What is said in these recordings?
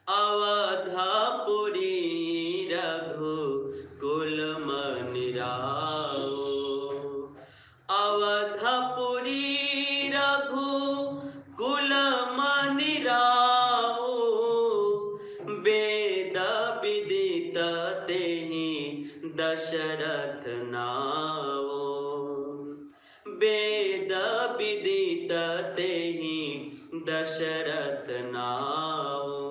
अवधपुरी रघुकुल मनि राओ। अवधपुरी रघुकुल मनि राओ। वेद विदित तेहि दशरथ नाओ। वेद विदित तेहि दशरथ नाओ।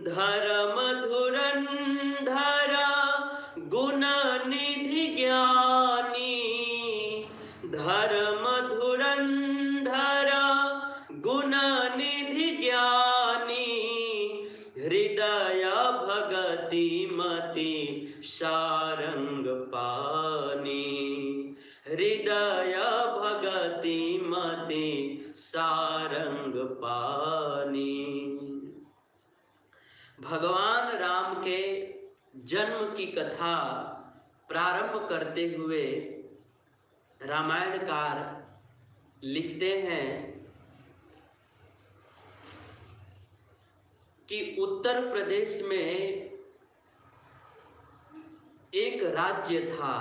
धर्म धुरंधर गुण निधि ज्ञानी। धर्म धुरंधर गुण निधि ज्ञानी। हृदय भगति मति सारंग पानी। हृदय भगति मति सारंग पानी। भगवान राम के जन्म की कथा प्रारंभ करते हुए रामायणकार लिखते हैं कि उत्तर प्रदेश में एक राज्य था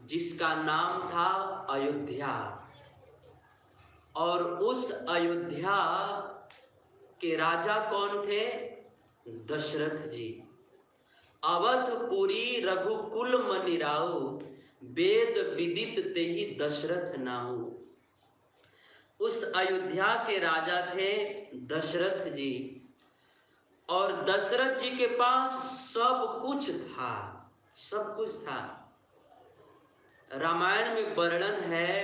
जिसका नाम था अयोध्या। और उस अयोध्या के राजा कौन थे? दशरथ जी। अवधपुरी रघुकुल मनि राओ। वेद विदित तेहि दशरथ नाऊ। उस अयोध्या के राजा थे दशरथ जी। और दशरथ जी के पास सब कुछ था, सब कुछ था। रामायण में वर्णन है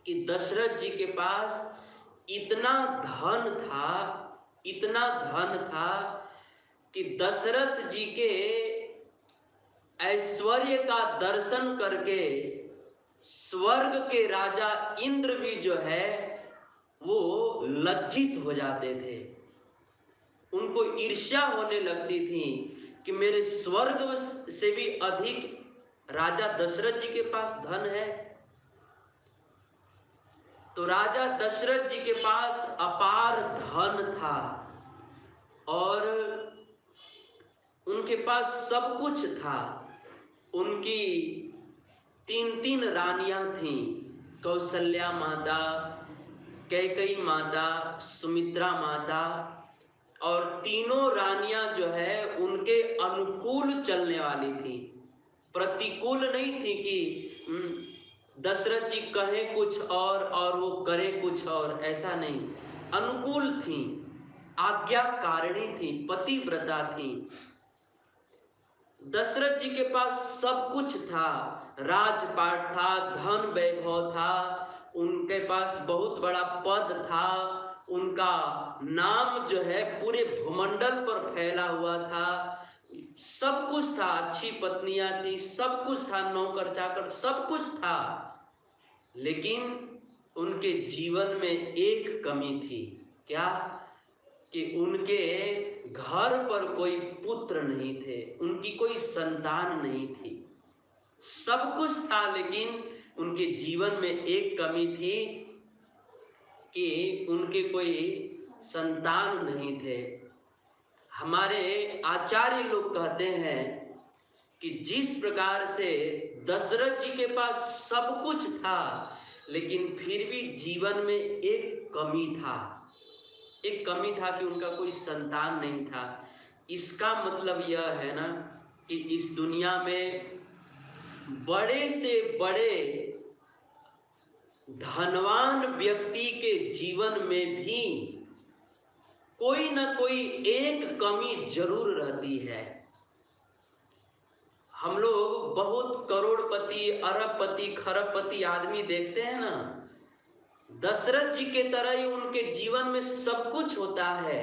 कि दशरथ जी के पास इतना धन था, इतना धन था कि दशरथ जी के ऐश्वर्य का दर्शन करके स्वर्ग के राजा इंद्र भी जो है वो लज्जित हो जाते थे। उनको ईर्ष्या होने लगती थी कि मेरे स्वर्ग से भी अधिक राजा दशरथ जी के पास धन है। तो राजा दशरथ जी के पास अपार धन था और उनके पास सब कुछ था। उनकी 3 रानियां थीं, कौशल्या माता, कैकेयी माता, सुमित्रा माता। और तीनों रानियां जो है उनके अनुकूल चलने वाली थी, प्रतिकूल नहीं थी कि दशरथ जी कहें कुछ और वो करें कुछ और, ऐसा नहीं। अनुकूल थी, आज्ञाकारिणी थी, पतिव्रता थी। दशरथ जी के पास सब कुछ था, राजपाट था, धन वैभव था, उनके पास बहुत बड़ा पद था, उनका नाम जो है पूरे भूमंडल पर फैला हुआ था, सब कुछ था, अच्छी पत्नियां थी, सब कुछ था, नौकर चाकर सब कुछ था। लेकिन उनके जीवन में एक कमी थी। क्या? कि उनके घर पर कोई पुत्र नहीं थे, उनकी कोई संतान नहीं थी। सब कुछ था लेकिन उनके जीवन में एक कमी थी कि उनके कोई संतान नहीं थे। हमारे आचार्य लोग कहते हैं कि जिस प्रकार से दशरथ जी के पास सब कुछ था लेकिन फिर भी जीवन में एक कमी था, एक कमी था कि उनका कोई संतान नहीं था। इसका मतलब यह है ना कि इस दुनिया में बड़े से बड़े धनवान व्यक्ति के जीवन में भी कोई ना कोई एक कमी जरूर रहती है। हम लोग बहुत करोड़पति, अरबपति, खरबपति आदमी देखते हैं ना, दशरथ जी के तरह ही उनके जीवन में सब कुछ होता है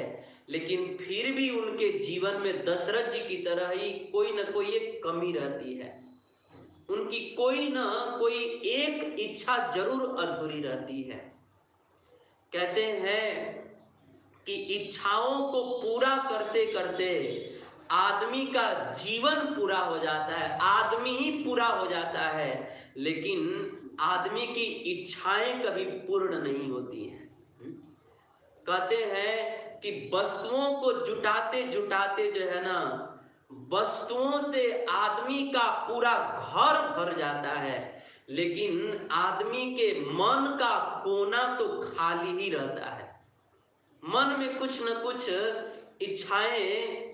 लेकिन फिर भी उनके जीवन में दशरथ जी की तरह ही कोई ना कोई एक कमी रहती है। उनकी कोई ना कोई एक इच्छा जरूर अधूरी रहती है। कहते हैं कि इच्छाओं को पूरा करते करते आदमी का जीवन पूरा हो जाता है, आदमी ही पूरा हो जाता है, लेकिन आदमी की इच्छाएं कभी पूर्ण नहीं होती हैं। कहते हैं कि वस्तुओं को जुटाते जुटाते जो है ना, वस्तुओं से आदमी का पूरा घर भर जाता है, लेकिन आदमी के मन का कोना तो खाली ही रहता है। मन में कुछ न कुछ इच्छाएं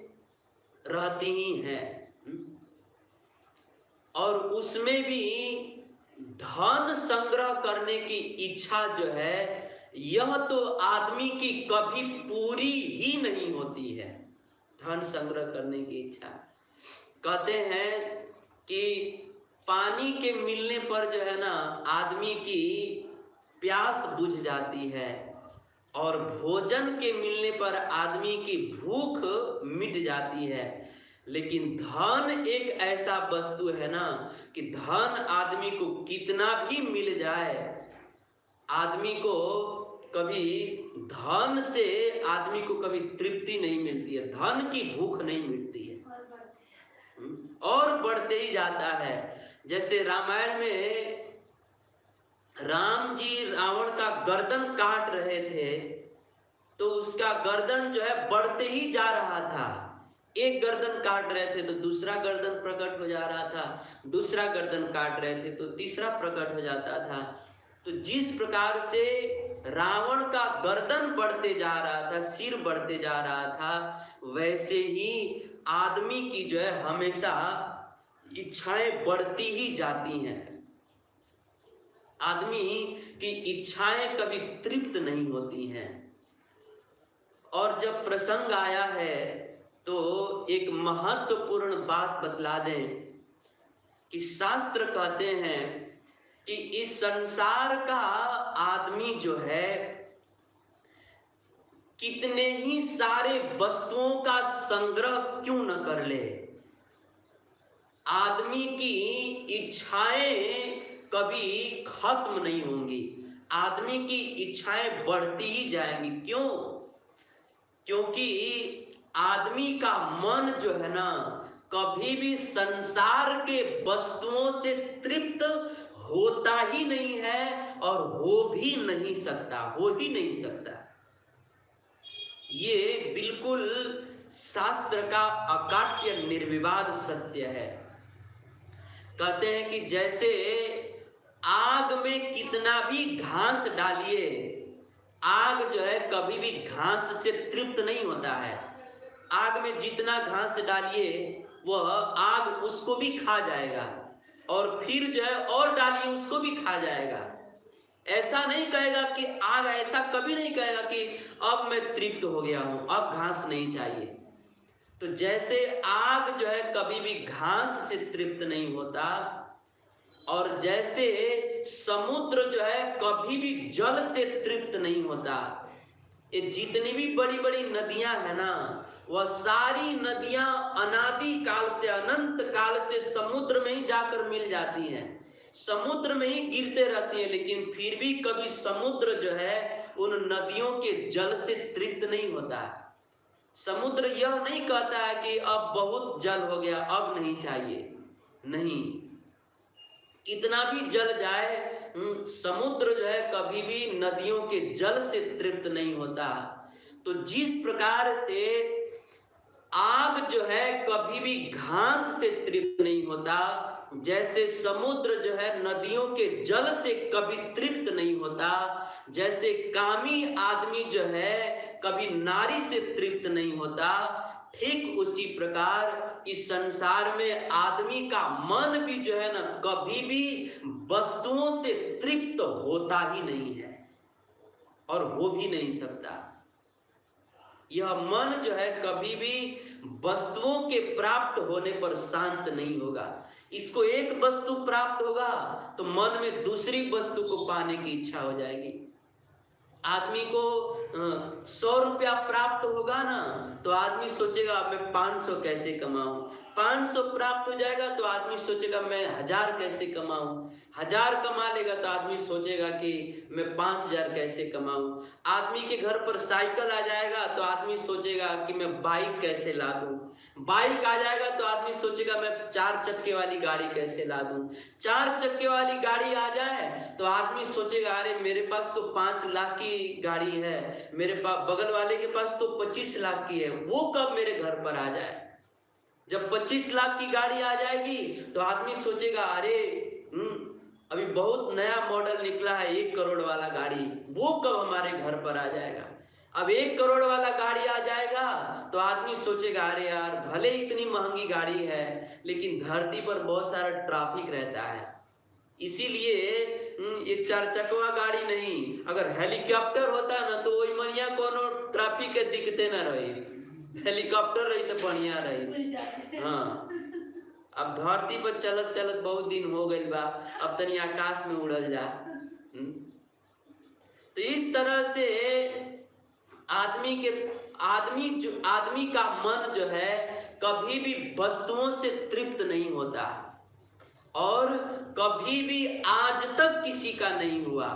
रहती ही हैं, और उसमें भी धन संग्रह करने की इच्छा जो है, यह तो आदमी की कभी पूरी ही नहीं होती है। धन संग्रह करने की इच्छा, कहते हैं कि पानी के मिलने पर जो है ना, आदमी की प्यास बुझ जाती है, और भोजन के मिलने पर आदमी की भूख मिट जाती है। लेकिन धन एक ऐसा वस्तु है ना, कि धन आदमी को कितना भी मिल जाए, आदमी को कभी धन से आदमी को कभी तृप्ति नहीं मिलती है, धन की भूख नहीं मिटती है, और बढ़ते ही जाता है। जैसे रामायण में राम जी रावण का गर्दन काट रहे थे, तो उसका गर्दन जो है बढ़ते ही जा रहा था। एक गर्दन काट रहे थे तो दूसरा गर्दन प्रकट हो जा रहा था, दूसरा गर्दन काट रहे थे तो तीसरा प्रकट हो जाता था। तो जिस प्रकार से रावण का गर्दन बढ़ते जा रहा था, सिर बढ़ते जा रहा था, वैसे ही आदमी की जो है हमेशा इच्छाएं बढ़ती ही जाती हैं। आदमी की इच्छाएं कभी तृप्त नहीं होती हैं। और जब प्रसंग आया है तो एक महत्वपूर्ण बात बतला दें कि शास्त्र कहते हैं कि इस संसार का आदमी जो है, कितने ही सारे वस्तुओं का संग्रह क्यों न कर ले, आदमी की इच्छाएं कभी खत्म नहीं होंगी, आदमी की इच्छाएं बढ़ती ही जाएंगी। क्यों? क्योंकि आदमी का मन जो है ना, कभी भी संसार के वस्तुओं से तृप्त होता ही नहीं है, और हो भी नहीं सकता, हो ही नहीं सकता। ये बिल्कुल शास्त्र का अकाट्य निर्विवाद सत्य है। कहते हैं कि जैसे आग में कितना भी घास डालिए, आग जो है कभी भी घास से तृप्त नहीं होता है। आग में जितना घास डालिए वह आग उसको भी खा जाएगा, और फिर जो है और डालिए उसको भी खा जाएगा। ऐसा नहीं कहेगा कि आग ऐसा कभी नहीं कहेगा कि अब मैं तृप्त हो गया हूं, अब घास नहीं चाहिए। तो जैसे आग जो है कभी भी घास से तृप्त नहीं होता, और जैसे समुद्र जो है कभी भी जल से तृप्त नहीं होता, ये जितनी भी बड़ी बड़ी नदियां है ना, वह सारी नदियां अनादि काल से, अनंत काल से समुद्र में ही जाकर मिल जाती हैं, समुद्र में ही गिरते रहती हैं, लेकिन फिर भी कभी समुद्र जो है उन नदियों के जल से तृप्त नहीं होता है। समुद्र यह नहीं कहता है कि अब बहुत जल हो गया, अब नहीं चाहिए, नहीं, कितना भी जल जाए, समुद्र जो है कभी भी नदियों के जल से तृप्त नहीं होता। तो जिस प्रकार से आग जो है कभी भी घास से तृप्त नहीं होता, जैसे समुद्र जो है नदियों के जल से कभी तृप्त नहीं होता, जैसे कामी आदमी जो है कभी नारी से तृप्त नहीं होता, ठीक उसी प्रकार इस संसार में आदमी का मन भी जो है ना, कभी भी वस्तुओं से तृप्त होता ही नहीं है, और हो भी नहीं सकता। यह मन जो है कभी भी वस्तुओं के प्राप्त होने पर शांत नहीं होगा। इसको एक वस्तु प्राप्त होगा तो मन में दूसरी वस्तु को पाने की इच्छा हो जाएगी। आदमी को 100 रुपया प्राप्त होगा ना, तो आदमी सोचेगा मैं 500 कैसे कमाऊं, 500 प्राप्त हो जाएगा तो आदमी सोचेगा मैं 1000 कैसे कमाऊं। 1000 कमा लेगा तो आदमी सोचेगा कि मैं 5000 कैसे कमाऊं। आदमी के घर पर साइकिल आ जाएगा तो आदमी सोचेगा कि मैं बाइक कैसे ला दूं। बाइक आ जाएगा तो आदमी सोचेगा मैं 4 चक्के वाली गाड़ी कैसे ला दूं। 4 चक्के वाली गाड़ी आ जाए तो आदमी सोचेगा अरे मेरे पास तो 5 लाख की गाड़ी है, मेरे पास बगल वाले के पास तो 25 लाख की है, वो कब मेरे घर पर आ जाए। जब 25 लाख की गाड़ी आ जाएगी तो आदमी सोचेगा अरे अभी बहुत नया मॉडल निकला है 1 करोड़ वाला गाड़ी, वो कब हमारे घर पर आ जाएगा। अब 1 करोड़ वाला गाड़ी आ जाएगा तो आदमी सोचेगा अरे यार भले इतनी महंगी गाड़ी है लेकिन धरती पर बहुत सारा ट्रैफिक रहता है, इसीलिए ये 4 चकवा गाड़ी नहीं, अगर हेलीकॉप्टर होता ना तो वही मनिया कोनो ट्रैफिक के दिखते ना रही, हेलीकॉप्टर रही तो बढ़िया रही। हाँ, अब धरती पर चलत चलत बहुत दिन हो गई बा, अब तनी आकाश में उड़ल जा। तो इस तरह से आदमी का मन जो है कभी भी वस्तुओं से तृप्त नहीं होता और कभी भी आज तक किसी का नहीं हुआ।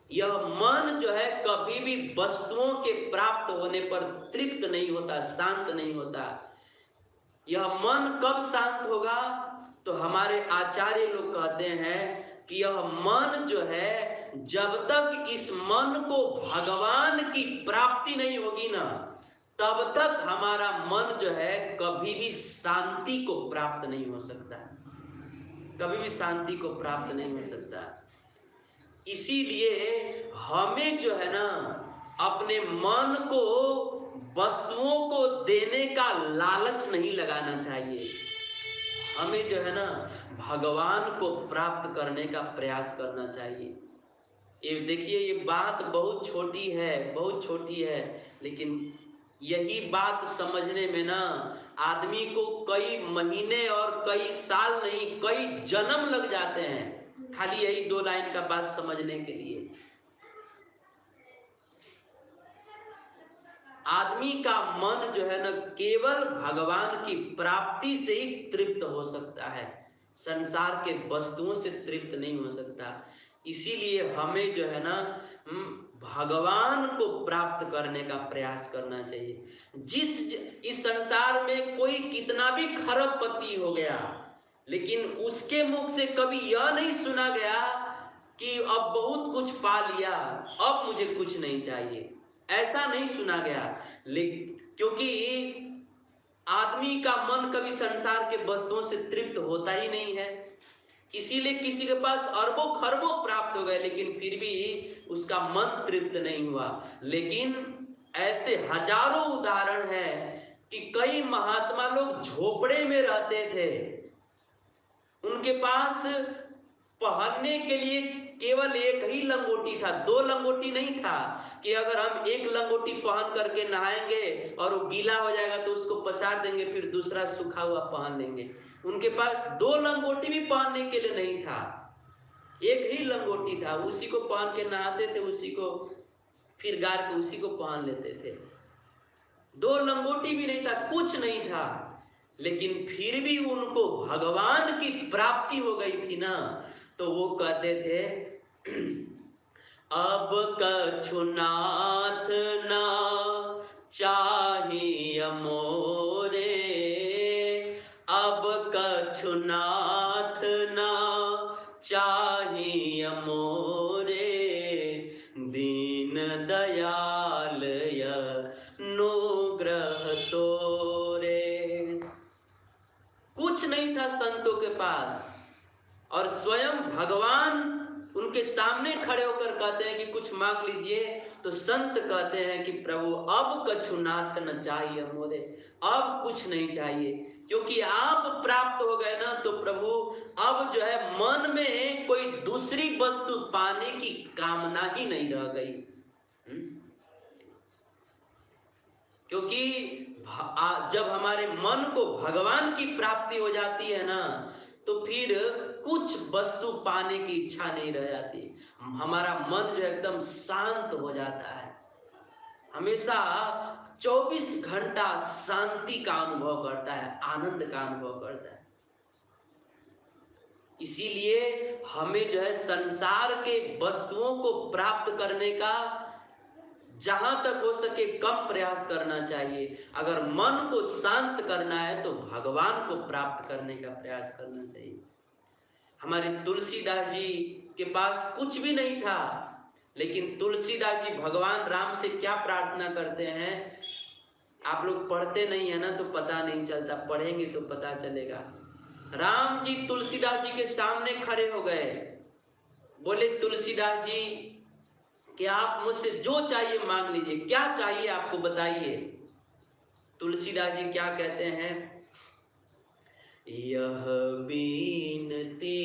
यह मन जो है कभी भी वस्तुओं के प्राप्त होने पर तृप्त नहीं होता, शांत नहीं होता। यह मन कब शांत होगा तो हमारे आचार्य लोग कहते हैं कि यह मन जो है जब तक इस मन को भगवान की प्राप्ति नहीं होगी ना तब तक हमारा मन जो है कभी भी शांति को प्राप्त नहीं हो सकता, कभी भी शांति को प्राप्त नहीं हो सकता। इसीलिए हमें जो है ना अपने मन को वस्तुओं को देने का लालच नहीं लगाना चाहिए। हमें जो है ना भगवान को प्राप्त करने का प्रयास करना चाहिए। ये देखिए ये बात बहुत छोटी है, बहुत छोटी है, लेकिन यही बात समझने में ना आदमी को कई महीने और कई साल नहीं कई जन्म लग जाते हैं खाली यही 2 लाइन का बात समझने के लिए। आदमी का मन जो है ना केवल भगवान की प्राप्ति से ही तृप्त हो सकता है, संसार के वस्तुओं से तृप्त नहीं हो सकता। इसीलिए हमें जो है ना भगवान को प्राप्त करने का प्रयास करना चाहिए। इस संसार में कोई कितना भी खरबपति हो गया लेकिन उसके मुख से कभी यह नहीं सुना गया कि अब बहुत कुछ पा लिया अब मुझे कुछ नहीं चाहिए, ऐसा नहीं सुना गया। क्योंकि आदमी का मन कभी संसार के वस्तुओं से तृप्त होता ही नहीं है, इसीलिए किसी के पास अरबों खरबों प्राप्त हो गए लेकिन फिर भी उसका मन तृप्त नहीं हुआ। लेकिन ऐसे हजारों उदाहरण हैं कि कई महात्मा लोग झोपड़े में रहते थे, उनके पास पहनने के लिए केवल एक ही लंगोटी था, 2 लंगोटी नहीं था कि अगर हम एक लंगोटी पहन करके नहाएंगे और वो गीला हो जाएगा तो उसको पसार देंगे फिर दूसरा सूखा हुआ पहन लेंगे। उनके पास 2 लंगोटी भी पहनने के लिए नहीं था, एक ही लंगोटी था, उसी को पहन के नहाते थे, उसी को फिर गार के उसी को पहन लेते थे। 2 लंगोटी भी नहीं था, कुछ नहीं था, लेकिन फिर भी उनको भगवान की प्राप्ति हो गई थी ना तो वो कहते थे अब कछु नाथ ना चाहिए मोरे, अब कछु नाथ ना चाहिए मोरे, दीन दयाल अनुग्रह तोरे। कुछ नहीं था संतों के पास और स्वयं भगवान उनके सामने खड़े होकर कहते हैं कि कुछ मांग लीजिए, तो संत कहते हैं कि प्रभु अब कछु नाथ न चाहिए मोरे, अब कुछ नहीं चाहिए, क्योंकि आप प्राप्त हो गए ना तो प्रभु अब जो है मन में कोई दूसरी वस्तु पाने की कामना ही नहीं रह गई। क्योंकि जब हमारे मन को भगवान की प्राप्ति हो जाती है ना तो फिर कुछ वस्तु पाने की इच्छा नहीं रह जाती, हमारा मन जो एकदम शांत हो जाता है। हमेशा 24 घंटा शांति का अनुभव करता है, आनंद का अनुभव करता है। इसीलिए हमें जो है संसार के वस्तुओं को प्राप्त करने का जहां तक हो सके कम प्रयास करना चाहिए। अगर मन को शांत करना है तो भगवान को प्राप्त करने का प्रयास करना चाहिए। हमारे तुलसीदास जी के पास कुछ भी नहीं था, लेकिन तुलसीदास जी भगवान राम से क्या प्रार्थना करते हैं? आप लोग पढ़ते नहीं है ना तो पता नहीं चलता, पढ़ेंगे तो पता चलेगा। राम जी तुलसीदास जी के सामने खड़े हो गए, बोले तुलसीदास जी कि आप मुझसे जो चाहिए मांग लीजिए, क्या चाहिए आपको बताइए। तुलसीदास जी क्या कहते हैं? यह बीनती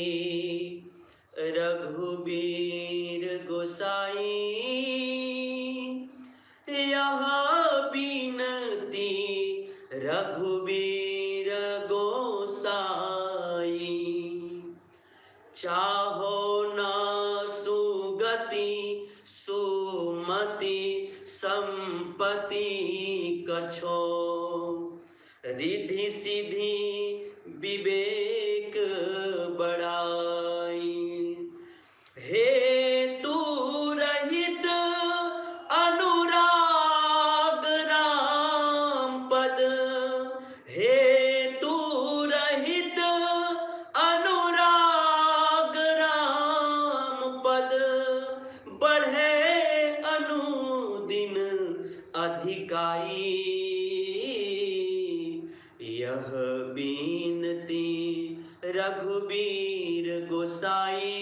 रघुबीर गोसाई, यह बीनती रघुबीर गोसाई, चाहो न सुगति सुमति संपत्ति कछो, रिधि सिधि विवेक बढ़ाई, हेतु रहित अनुराग राम पद, हेतु रहित अनुराग राम पद, बढ़े अनुदिन अधिकाई, यह बीनती रघुबीर गोसाई,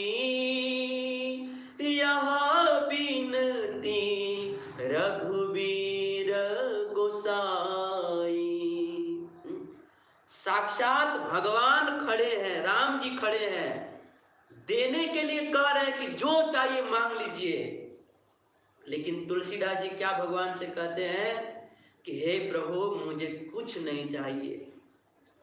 यह बीनती रघुबीर गोसाई। साक्षात भगवान खड़े हैं, राम जी खड़े हैं, देने के लिए कह रहे हैं कि जो चाहिए मांग लीजिए। लेकिन तुलसीदास जी क्या भगवान से कहते हैं कि हे प्रभु मुझे कुछ नहीं चाहिए,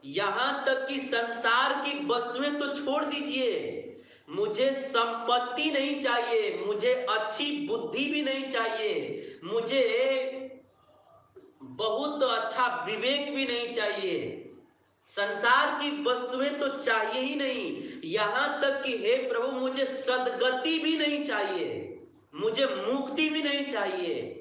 यहां तक कि संसार की वस्तुएं तो छोड़ दीजिए, मुझे संपत्ति नहीं चाहिए, मुझे अच्छी बुद्धि भी नहीं चाहिए, मुझे बहुत अच्छा विवेक भी नहीं चाहिए, संसार की वस्तुएं तो चाहिए ही नहीं, यहां तक कि हे प्रभु मुझे सद्गति भी नहीं चाहिए, मुझे मुक्ति भी नहीं चाहिए।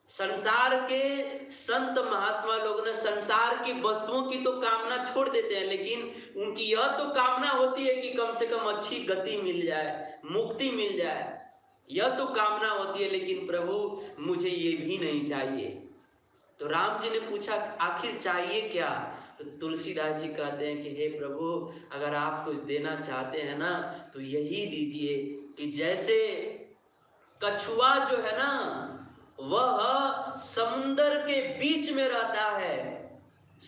संसार के संत महात्मा लोग ने संसार की वस्तुओं की तो कामना छोड़ देते हैं, लेकिन उनकी यह तो कामना होती है कि कम से कम अच्छी गति मिल जाए, मुक्ति मिल जाए, यह तो कामना होती है। लेकिन प्रभु मुझे ये भी नहीं चाहिए। तो राम जी ने पूछा आखिर चाहिए क्या? तो तुलसीदास जी कहते हैं कि हे प्रभु अगर आप कुछ देना चाहते हैं ना तो यही दीजिए कि जैसे कछुआ जो है ना वह समुंदर के बीच में रहता है,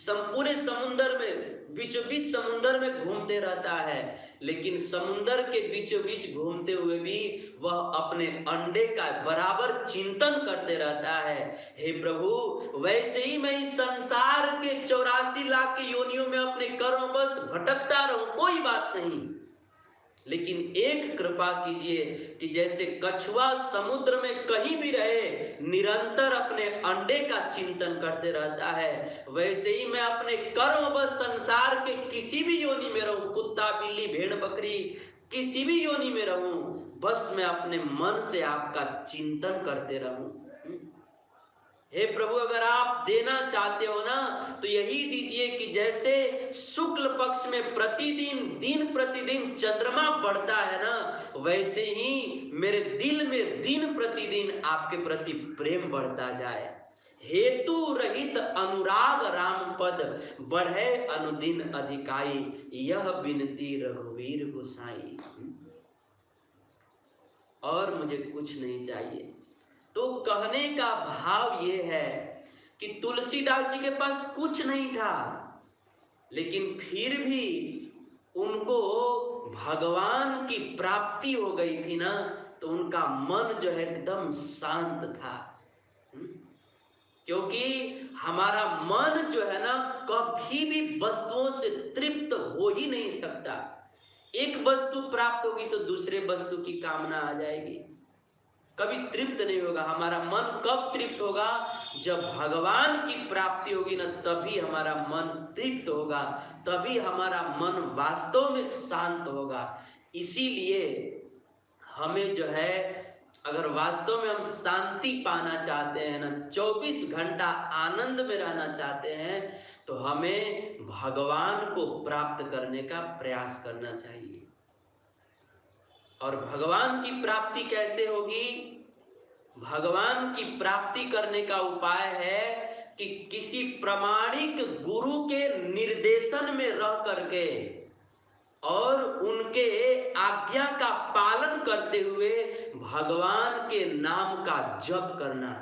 पूरे समुंदर में बीचों बीच समुंदर में घूमते रहता है, लेकिन समुंदर के बीचों बीच घूमते हुए भी वह अपने अंडे का बराबर चिंतन करते रहता है। हे प्रभु वैसे ही मैं इस संसार के 84 लाख की योनियों में अपने कर्म बस भटकता रहूं, कोई बात नहीं, लेकिन एक कृपा कीजिए कि जैसे कछुआ समुद्र में कहीं भी रहे निरंतर अपने अंडे का चिंतन करते रहता है, वैसे ही मैं अपने कर्म बस संसार के किसी भी योनि में रहूं, कुत्ता बिल्ली भेड़ बकरी किसी भी योनि में रहूं, बस मैं अपने मन से आपका चिंतन करते रहूं। हे प्रभु अगर आप देना चाहते हो ना तो यही दीजिए कि जैसे शुक्ल पक्ष में प्रतिदिन दिन प्रतिदिन चंद्रमा बढ़ता है ना, वैसे ही मेरे दिल में दिन प्रतिदिन आपके प्रति प्रेम बढ़ता जाए। हेतु रहित अनुराग राम पद, बढ़े अनुदिन अधिकाई, यह बिनती रघुवीर गोसाई। और मुझे कुछ नहीं चाहिए। तो कहने का भाव ये है कि तुलसीदास जी के पास कुछ नहीं था, लेकिन फिर भी उनको भगवान की प्राप्ति हो गई थी ना, तो उनका मन जो है एकदम शांत था। क्योंकि हमारा मन जो है ना कभी भी वस्तुओं से तृप्त हो ही नहीं सकता। एक वस्तु प्राप्त होगी तो दूसरे वस्तु की कामना आ जाएगी। कभी तृप्त नहीं होगा। हमारा मन कब तृप्त होगा? जब भगवान की प्राप्ति होगी ना, तभी हमारा मन तृप्त होगा, तभी हमारा मन वास्तव में शांत होगा। इसीलिए हमें जो है, अगर वास्तव में हम शांति पाना चाहते हैं ना, 24 घंटा आनंद में रहना चाहते हैं, तो हमें भगवान को प्राप्त करने का प्रयास करना चाहिए। और भगवान की प्राप्ति कैसे होगी? भगवान की प्राप्ति करने का उपाय है कि किसी प्रामाणिक गुरु के निर्देशन में रह करके और उनके आज्ञा का पालन करते हुए भगवान के नाम का जप करना।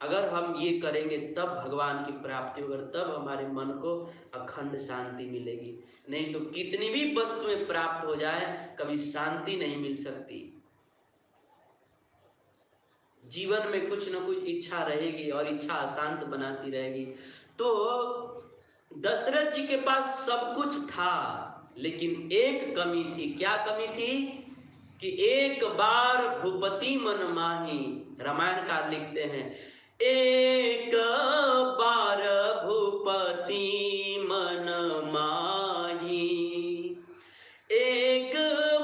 अगर हम ये करेंगे तब भगवान की प्राप्ति होगी, तब हमारे मन को अखंड शांति मिलेगी। नहीं तो कितनी भी वस्तुएं प्राप्त हो जाए, कभी शांति नहीं मिल सकती। जीवन में कुछ न कुछ इच्छा रहेगी और इच्छा अशांत बनाती रहेगी। तो दशरथ जी के पास सब कुछ था, लेकिन एक कमी थी। क्या कमी थी? कि एक बार भूपति मन माही। रामायणकार लिखते हैं, एक बार भूपति मन माही, एक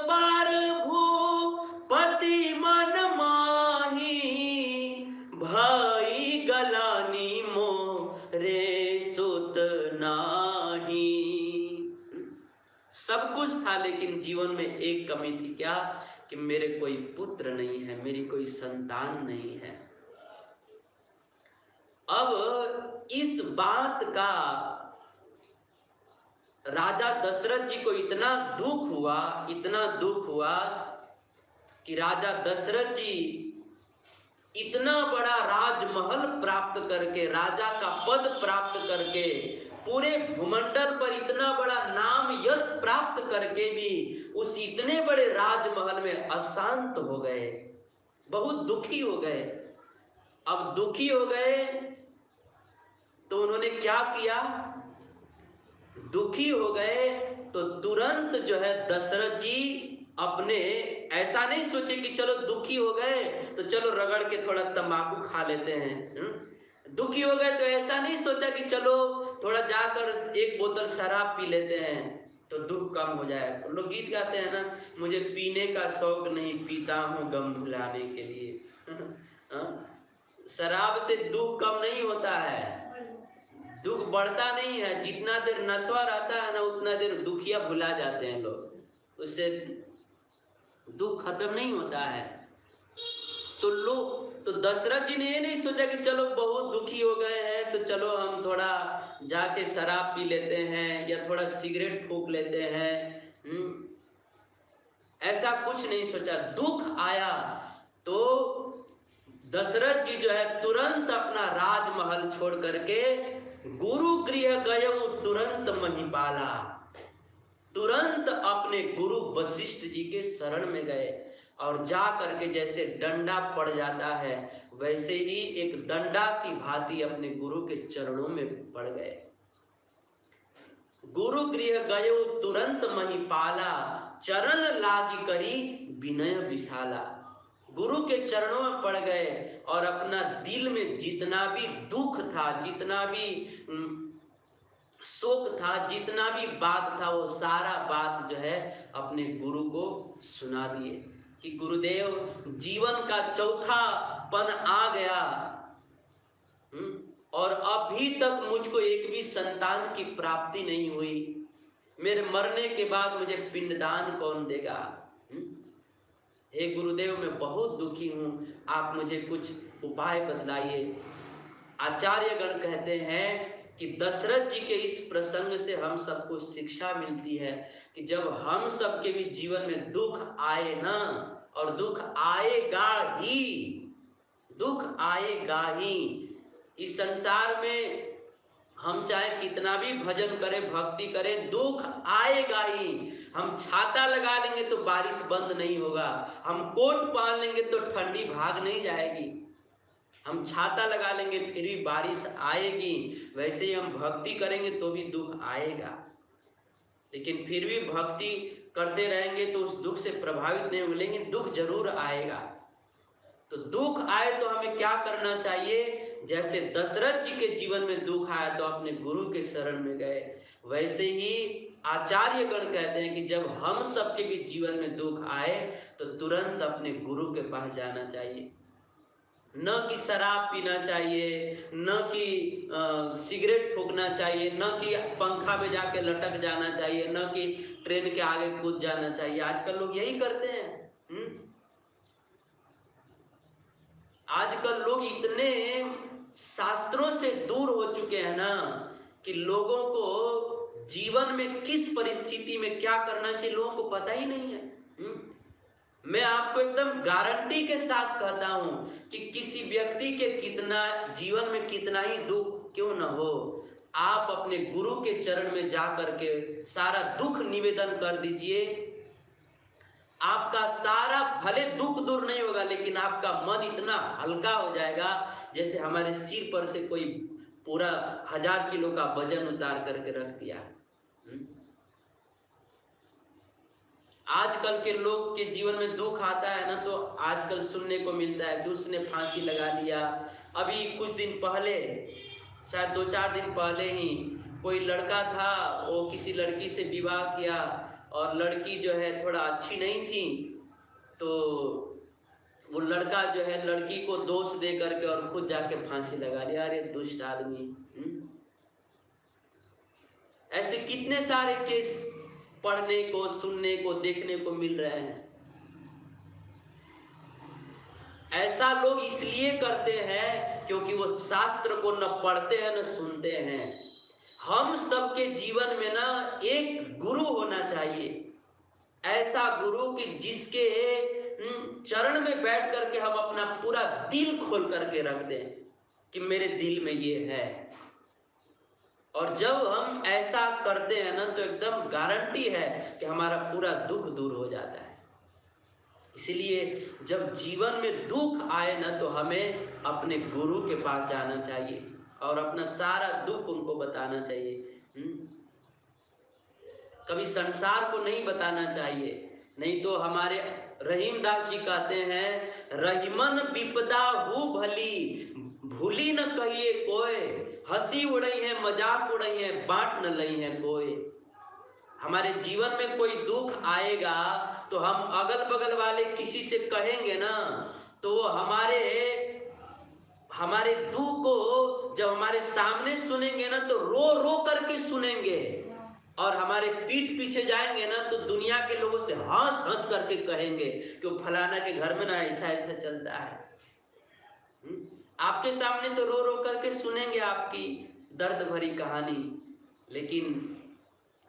बार भूपति मन माही, भई गलानी मोरे सुत नाही। सब कुछ था, लेकिन जीवन में एक कमी थी। क्या? कि मेरे कोई पुत्र नहीं है, मेरी कोई संतान नहीं है। अब इस बात का राजा दशरथ जी को इतना दुख हुआ, इतना दुख हुआ कि राजा दशरथ जी इतना बड़ा राजमहल प्राप्त करके, राजा का पद प्राप्त करके, पूरे भूमंडल पर इतना बड़ा नाम यश प्राप्त करके भी उस इतने बड़े राजमहल में अशांत हो गए, बहुत दुखी हो गए। अब दुखी हो गए तो उन्होंने क्या किया? दुखी हो गए तो तुरंत जो है दशरथ जी अपने, ऐसा नहीं सोचे कि चलो दुखी हो गए तो चलो रगड़ के थोड़ा तंबाकू खा लेते हैं। दुखी हो गए तो ऐसा नहीं सोचा कि चलो थोड़ा जाकर एक बोतल शराब पी लेते हैं तो दुख कम हो जाए। लोग गीत गाते हैं ना, मुझे पीने का शौक नहीं, पीता हूँ गम भुलाने के लिए। शराब से दुख कम नहीं होता है, दुख बढ़ता नहीं है। जितना देर नशा रहता है ना, उतना देर दुखिया भुला जाते हैं लोग, उससे दुख खत्म नहीं होता है। तो दशरथ जी ने ये नहीं सोचा कि चलो बहुत दुखी हो गए हैं तो चलो हम थोड़ा जाके शराब पी लेते हैं या थोड़ा सिगरेट फूंक लेते हैं। ऐसा कुछ नहीं सोचा। दुख आया तो दशरथ जी जो है तुरंत अपना राजमहल छोड़ करके गुरु गृह गए, तुरंत महिपाला, तुरंत अपने गुरु वशिष्ठ जी के शरण में गए और जा करके जैसे डंडा पड़ जाता है वैसे ही एक दंडा की भांति अपने गुरु के चरणों में पड़ गए। गुरु गृह गयो तुरंत महिपाला, चरण लागी करी विनय विशाला। गुरु के चरणों में पड़ गए और अपना दिल में जितना भी दुख था, जितना भी शोक था, जितना भी बात था, वो सारा बात जो है अपने गुरु को सुना दिए कि गुरुदेव जीवन का चौथा पन आ गया और अभी तक मुझको एक भी संतान की प्राप्ति नहीं हुई। मेरे मरने के बाद मुझे पिंडदान कौन देगा? हे गुरुदेव, मैं बहुत दुखी हूँ, आप मुझे कुछ उपाय बतलाइए। आचार्यगण कहते हैं कि दशरथ जी के इस प्रसंग से हम सबको शिक्षा मिलती है कि जब हम सबके भी जीवन में दुख आए ना, और दुख आएगा ही, दुख आएगा ही। इस संसार में हम चाहे कितना भी भजन करें, भक्ति करें, दुख आएगा ही। हम छाता लगा लेंगे तो बारिश बंद नहीं होगा, हम कोट पहन लेंगे तो ठंडी भाग नहीं जाएगी। हम छाता लगा लेंगे फिर भी बारिश आएगी, वैसे ही हम भक्ति करेंगे तो भी दुख आएगा। लेकिन फिर भी भक्ति करते रहेंगे तो उस दुख से प्रभावित नहीं होंगे, लेकिन दुख जरूर आएगा। तो दुख आए तो हमें क्या करना चाहिए? जैसे दशरथ जी के जीवन में दुख आया तो अपने गुरु के शरण में गए, वैसे ही आचार्यगण कहते हैं कि जब हम सबके भी जीवन में दुख आए तो तुरंत अपने गुरु के पास जाना चाहिए। न कि शराब पीना चाहिए, न कि सिगरेट फूकना चाहिए, न कि पंखा में जाके लटक जाना चाहिए, न कि ट्रेन के आगे कूद जाना चाहिए। आजकल लोग यही करते हैं। आजकल लोग इतने शास्त्रों से दूर हो चुके हैं ना कि लोगों को जीवन में किस परिस्थिति में क्या करना चाहिए लोगों को पता ही नहीं है। मैं आपको एकदम गारंटी के साथ कहता हूं कि किसी व्यक्ति के कितना जीवन में कितना ही दुख क्यों न हो, आप अपने गुरु के चरण में जा करके सारा दुख निवेदन कर दीजिए। आपका सारा भले दुख दूर नहीं होगा, लेकिन आपका मन इतना हल्का हो जाएगा जैसे हमारे सिर पर से कोई पूरा 1000 किलो का वजन उतार करके रख दिया। आजकल के लोग के जीवन में दुख आता है ना, तो आजकल सुनने को मिलता है कि उसने फांसी लगा लिया। अभी कुछ दिन पहले, शायद 2-4 दिन पहले ही कोई लड़का था, वो किसी लड़की से विवाह किया और लड़की जो है थोड़ा अच्छी नहीं थी, तो वो लड़का जो है लड़की को दोष दे करके और खुद जाके फांसी लगा लिया। अरे दुष्ट आदमी। ऐसे कितने सारे केस पढ़ने को, सुनने को, देखने को मिल रहे हैं। ऐसा लोग इसलिए करते हैं क्योंकि वो शास्त्र को न पढ़ते हैं न सुनते हैं। हम सबके जीवन में ना एक गुरु होना चाहिए, ऐसा गुरु कि जिसके चरण में बैठ करके हम अपना पूरा दिल खोल करके रख दें कि मेरे दिल में ये है। और जब हम ऐसा करते हैं ना तो एकदम गारंटी है कि हमारा पूरा दुख दूर हो जाता है। इसलिए जब जीवन में दुख आए ना तो हमें अपने गुरु के पास जाना चाहिए और अपना सारा दुख उनको बताना चाहिए। कभी संसार को नहीं बताना चाहिए, नहीं तो हमारे रहीमदास जी कहते हैं, रहीमन विपदा हु भली भूली न कहिए कोय, हंसी उड़ई है मजाक उड़ई है बांट न लई है कोई। हमारे जीवन में कोई दुख आएगा तो हम अगल बगल वाले किसी से कहेंगे ना, तो हमारे दुख को जब हमारे सामने सुनेंगे ना तो रो रो करके सुनेंगे, और हमारे पीठ पीछे जाएंगे ना तो दुनिया के लोगों से हंस हंस करके कहेंगे कि वो फलाना के घर में ना ऐसा ऐसा चलता है। आपके सामने तो रो रो करके सुनेंगे आपकी दर्द भरी कहानी, लेकिन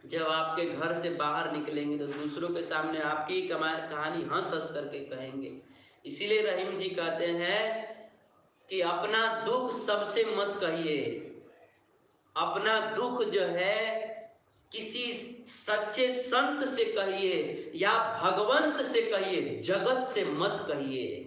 जब आपके घर से बाहर निकलेंगे तो दूसरों के सामने आपकी कहानी हंस हंस करके कहेंगे। इसीलिए रहीम जी कहते हैं कि अपना दुख सबसे मत कहिए, अपना दुख जो है किसी सच्चे संत से कहिए या भगवंत से कहिए, जगत से मत कहिए।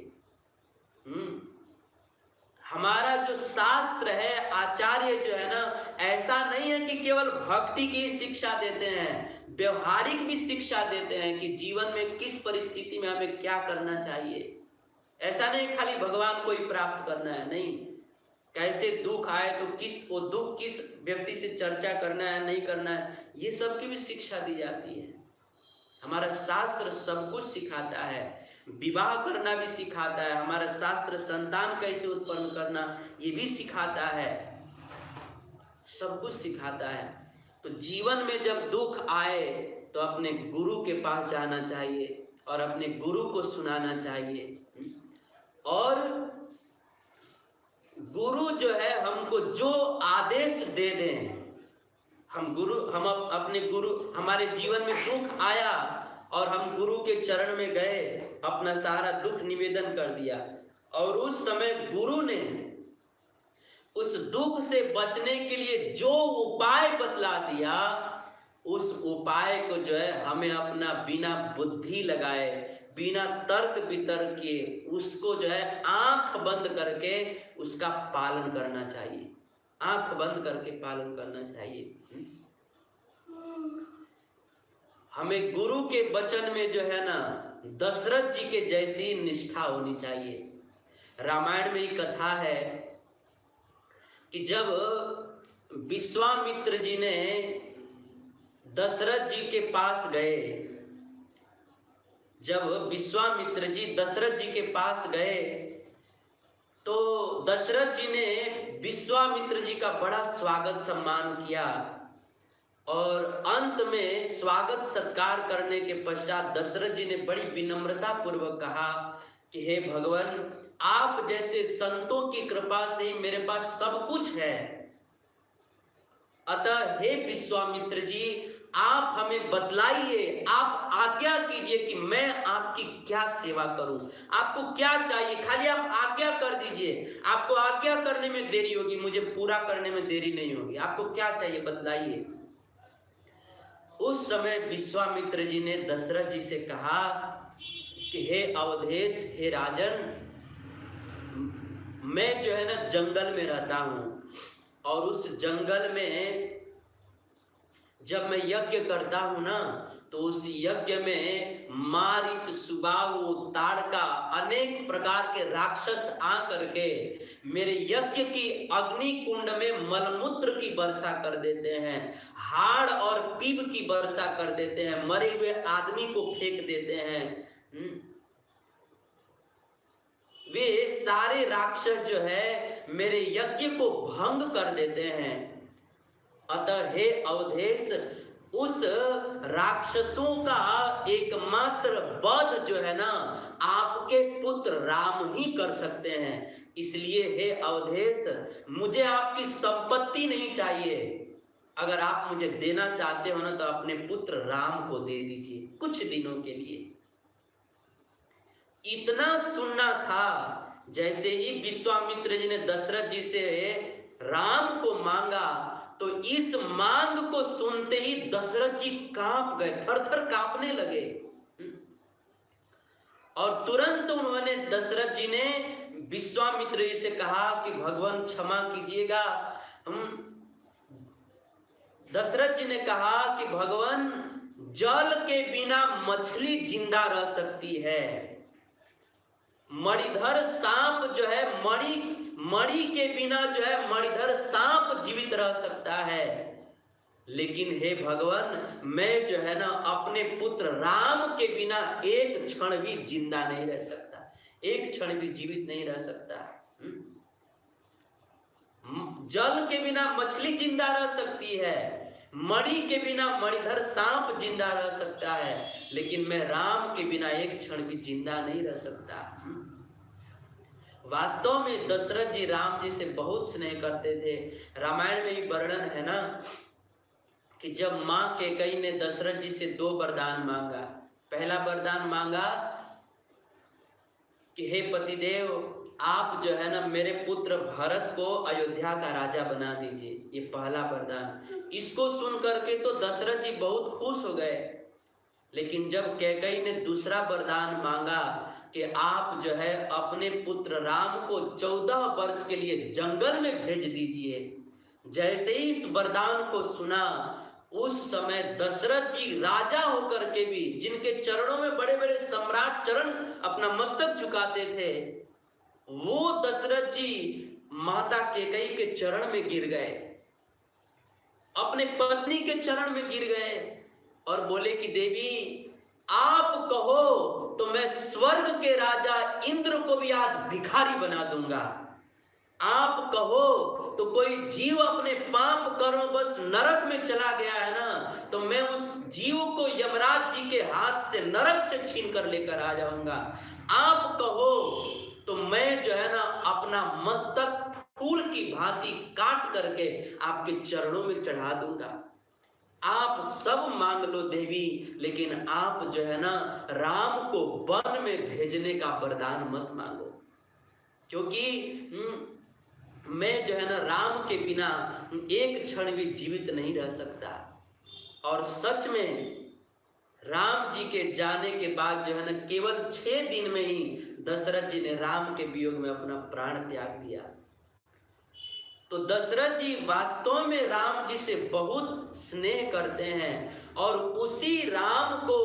हमारा जो शास्त्र है, आचार्य जो है ना, ऐसा नहीं है कि केवल भक्ति की शिक्षा देते हैं, व्यवहारिक भी शिक्षा देते हैं कि जीवन में किस परिस्थिति में हमें क्या करना चाहिए। ऐसा नहीं खाली भगवान को ही प्राप्त करना है, नहीं, कैसे दुख आए तो वो दुख किस व्यक्ति से चर्चा करना है, नहीं करना है, ये सब की भी शिक्षा दी जाती है। हमारा शास्त्र सब कुछ सिखाता है, विवाह करना भी सिखाता है, हमारा शास्त्र संतान कैसे उत्पन्न करना ये भी सिखाता है, सब कुछ सिखाता है। तो जीवन में जब दुख आए तो अपने गुरु के पास जाना चाहिए और अपने गुरु को सुनाना चाहिए। और गुरु जो है हमको जो आदेश दे दें, हम अपने गुरु, हमारे जीवन में दुख आया और हम गुरु के चरण में गए, अपना सारा दुख निवेदन कर दिया, और उस समय गुरु ने उस दुख से बचने के लिए जो उपाय बतला दिया, उस उपाय को जो है हमें अपना बिना बुद्धि लगाए, बिना तर्क वितर्क के उसको जो है आंख बंद करके उसका पालन करना चाहिए, आंख बंद करके पालन करना चाहिए। हमें गुरु के वचन में जो है ना दशरथ जी के जैसी निष्ठा होनी चाहिए। रामायण में ही कथा है कि जब विश्वामित्र जी ने दशरथ जी के पास गए, जब विश्वामित्र जी दशरथ जी के पास गए तो दशरथ जी ने विश्वामित्र जी का बड़ा स्वागत सम्मान किया और अंत में स्वागत सत्कार करने के पश्चात दशरथ जी ने बड़ी विनम्रता पूर्वक कहा कि हे भगवान, आप जैसे संतों की कृपा से मेरे पास सब कुछ है, अतः हे विश्वामित्र जी, आप हमें बतलाइए, आप आज्ञा कीजिए कि मैं आपकी क्या सेवा करूं, आपको क्या चाहिए, खाली आप आज्ञा कर दीजिए। आपको आज्ञा करने में देरी होगी, मुझे पूरा करने में देरी नहीं होगी। आपको क्या चाहिए बतलाइए। उस समय विश्वामित्र जी ने दशरथ जी से कहा कि हे अवधेश, हे राजन, मैं जो है ना जंगल में रहता हूं और उस जंगल में जब मैं यज्ञ करता हूं ना तो उस यज्ञ में मारीच, सुबाहु, ताड़का, अनेक प्रकार के राक्षस आ करके मेरे यज्ञ की अग्नि कुंड में मलमूत्र की वर्षा कर देते हैं, हाड़ और पीप की वर्षा कर देते हैं, मरे हुए आदमी को फेंक देते हैं। वे सारे राक्षस जो है मेरे यज्ञ को भंग कर देते हैं। अतः हे अवधेश, उस राक्षसों का एकमात्र वध जो है ना आपके पुत्र राम ही कर सकते हैं। इसलिए हे अवधेश, मुझे आपकी संपत्ति नहीं चाहिए। अगर आप मुझे देना चाहते हो ना तो अपने पुत्र राम को दे दीजिए कुछ दिनों के लिए। इतना सुनना था। जैसे ही विश्वामित्र जी ने दशरथ जी से राम को मांगा तो इस मांग को सुनते ही दशरथ जी कांप गए, थर-थर कांपने लगे। और तुरंत उन्होंने, दशरथ जी ने विश्वामित्र जी से कहा कि भगवान क्षमा कीजिएगा। दशरथ जी ने कहा कि भगवान, जल के बिना मछली जिंदा रह सकती है, मणिधर सांप जो है, मणि के बिना जो है मणिधर सांप जीवित रह सकता है, लेकिन हे भगवान, मैं जो है ना अपने पुत्र राम के बिना एक क्षण भी जिंदा नहीं रह सकता, एक क्षण भी जीवित नहीं रह सकता। जल के बिना मछली जिंदा रह सकती है, मणि के बिना मणिधर सांप जिंदा रह सकता है, लेकिन मैं राम के बिना एक क्षण भी जिंदा नहीं रह सकता। वास्तव में दशरथ जी राम जी से बहुत स्नेह करते थे। रामायण में ही वर्णन है ना कि जब मां कैकेयी ने दशरथ जी से 2 वरदान मांगा। पहला वरदान मांगा कि हे पतिदेव, आप जो है ना मेरे पुत्र भरत को अयोध्या का राजा बना दीजिए, ये पहला वरदान। इसको सुन करके तो दशरथ जी बहुत खुश हो गए। लेकिन जब कैकेयी ने दूसरा वरदान मांगा कि आप जो है अपने पुत्र राम को 14 वर्ष के लिए जंगल में भेज दीजिए, जैसे ही इस वरदान को सुना, उस समय दशरथ जी राजा होकर के भी, जिनके चरणों में बड़े बड़े सम्राट चरण अपना मस्तक झुकाते थे, वो दशरथ जी माता कैकेयी के चरण में गिर गए, अपने पत्नी के चरण में गिर गए और बोले कि देवी, आप कहो तो मैं स्वर्ग के राजा इंद्र को भी आज भिखारी बना दूंगा। आप कहो तो कोई जीव अपने पाप कर्म बस नरक में चला गया है ना, तो मैं उस जीव को यमराज जी के हाथ से नरक से छीन कर लेकर आ जाऊंगा। आप कहो तो मैं जो है ना अपना मस्तक फूल की भांति काट करके आपके चरणों में चढ़ा दूंगा। आप सब मांग लो देवी, लेकिन आप जो है ना राम को वन में भेजने का वरदान मत मांगो, क्योंकि मैं जो है ना राम के बिना एक क्षण भी जीवित नहीं रह सकता। और सच में राम जी के जाने के बाद जो है ना केवल 6 दिन में ही दशरथ जी ने राम के वियोग में अपना प्राण त्याग दिया। तो दशरथ जी वास्तव में राम जी से बहुत स्नेह करते हैं। और उसी राम को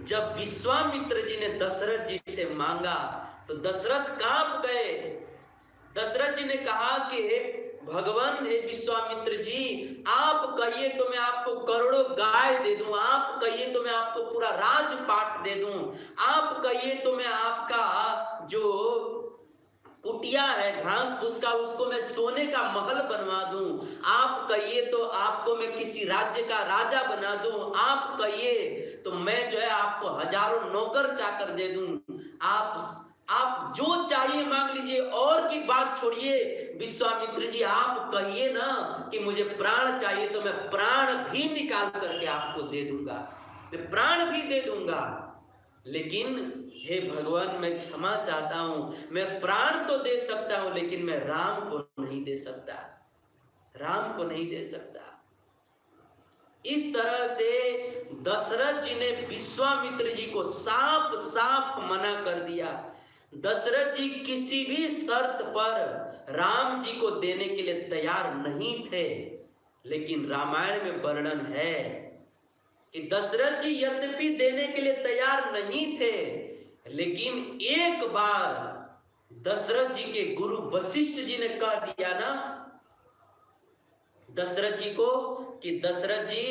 जब विश्वामित्र जी ने दशरथ जी से मांगा तो दशरथ कांप गए। दशरथ जी ने कहा कि भगवान हे विश्वामित्र जी, आप कहिए तो मैं आपको करोड़ों गाय दे दूं, आप कहिए तो मैं आपको पूरा राजपाट दे दूं, आप कहिए तो मैं आपका जो कुटिया है घास फूस का उसको मैं सोने का महल बनवा दूं, आप कहिए तो आपको मैं किसी राज्य का राजा बना दूं, आप कहिए तो मैं जो है आपको हजारों नौकर चाकर दे दूं, आप जो चाहिए मांग लीजिए। और की बात छोड़िए विश्वामित्र जी, आप कहिए ना कि मुझे प्राण चाहिए तो मैं प्राण भी निकाल करके आपको दे दूंगा, मैं प्राण भी दे दूंगा। लेकिन हे भगवान, मैं क्षमा चाहता हूं, मैं प्राण तो दे सकता हूं लेकिन मैं राम को नहीं दे सकता, राम को नहीं दे सकता। इस तरह से दशरथ जी ने विश्वामित्र जी को साफ साफ मना कर दिया। दशरथ जी किसी भी शर्त पर राम जी को देने के लिए तैयार नहीं थे। लेकिन रामायण में वर्णन है कि दशरथ जी यद्यपि देने के लिए तैयार नहीं थे, लेकिन एक बार दशरथ जी के गुरु वशिष्ठ जी ने कह दिया ना दशरथ जी को कि दशरथ जी,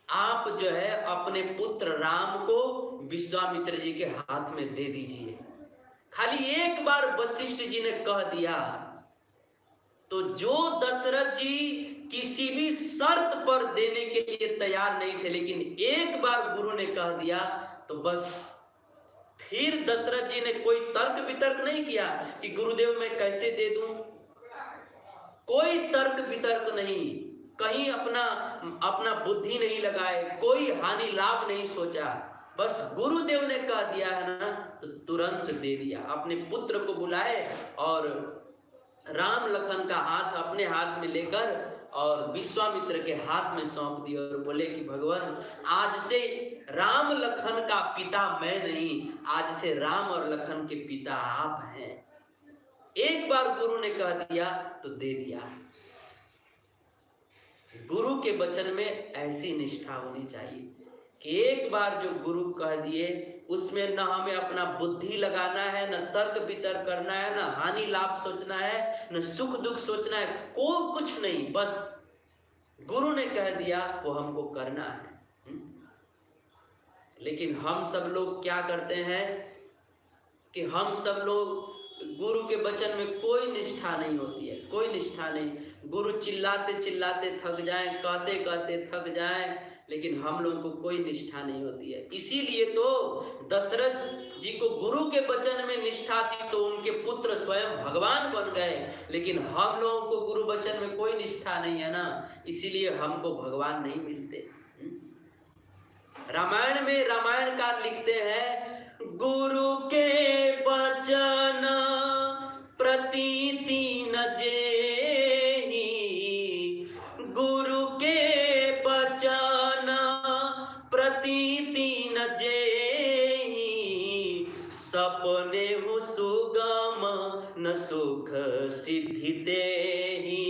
आप जो है अपने पुत्र राम को विश्वामित्र जी के हाथ में दे दीजिए। खाली एक बार वशिष्ठ जी ने कह दिया तो जो दशरथ जी किसी भी शर्त पर देने के लिए तैयार नहीं थे, लेकिन एक बार गुरु ने कह दिया तो बस फिर दशरथ जी ने कोई तर्क वितर्क नहीं किया कि गुरुदेव मैं कैसे दे दूं, कोई तर्क वितर्क नहीं, कहीं अपना बुद्धि नहीं लगाए, कोई हानि लाभ नहीं सोचा। बस गुरुदेव ने कह दिया है ना तो तुरंत दे दिया। अपने पुत्र को बुलाए और राम लखन का हाथ अपने हाथ में लेकर और विश्वामित्र के हाथ में सौंप दिया और बोले कि भगवान, आज से राम लखन का पिता मैं नहीं, आज से राम और लखन के पिता आप हैं। एक बार गुरु ने कह दिया तो दे दिया। गुरु के वचन में ऐसी निष्ठा होनी चाहिए कि एक बार जो गुरु कह दिए उसमें न हमें अपना बुद्धि लगाना है, न तर्क वितर्क करना है, न हानि लाभ सोचना है, न सुख दुख सोचना है, कोई कुछ नहीं। बस गुरु ने कह दिया वो हमको करना है। लेकिन हम सब लोग क्या करते हैं कि हम सब लोग गुरु के वचन में कोई निष्ठा नहीं होती है, कोई निष्ठा नहीं। गुरु चिल्लाते चिल्लाते थक जाएं, कहते कहते थक जाएं, लेकिन हम लोगों को कोई निष्ठा नहीं होती है। इसीलिए तो दशरथ जी को गुरु के वचन में निष्ठा थी तो उनके पुत्र स्वयं भगवान बन गए। लेकिन हम लोगों को गुरु वचन में कोई निष्ठा नहीं है ना, इसीलिए हमको भगवान नहीं मिलते। रामायण में रामायणकार लिखते हैं, गुरु के वचन प्रतीति न जेहि, गुरु के वचन प्रतीति न जेहि, सपने हु सुगम न सुख सिद्धि देहि,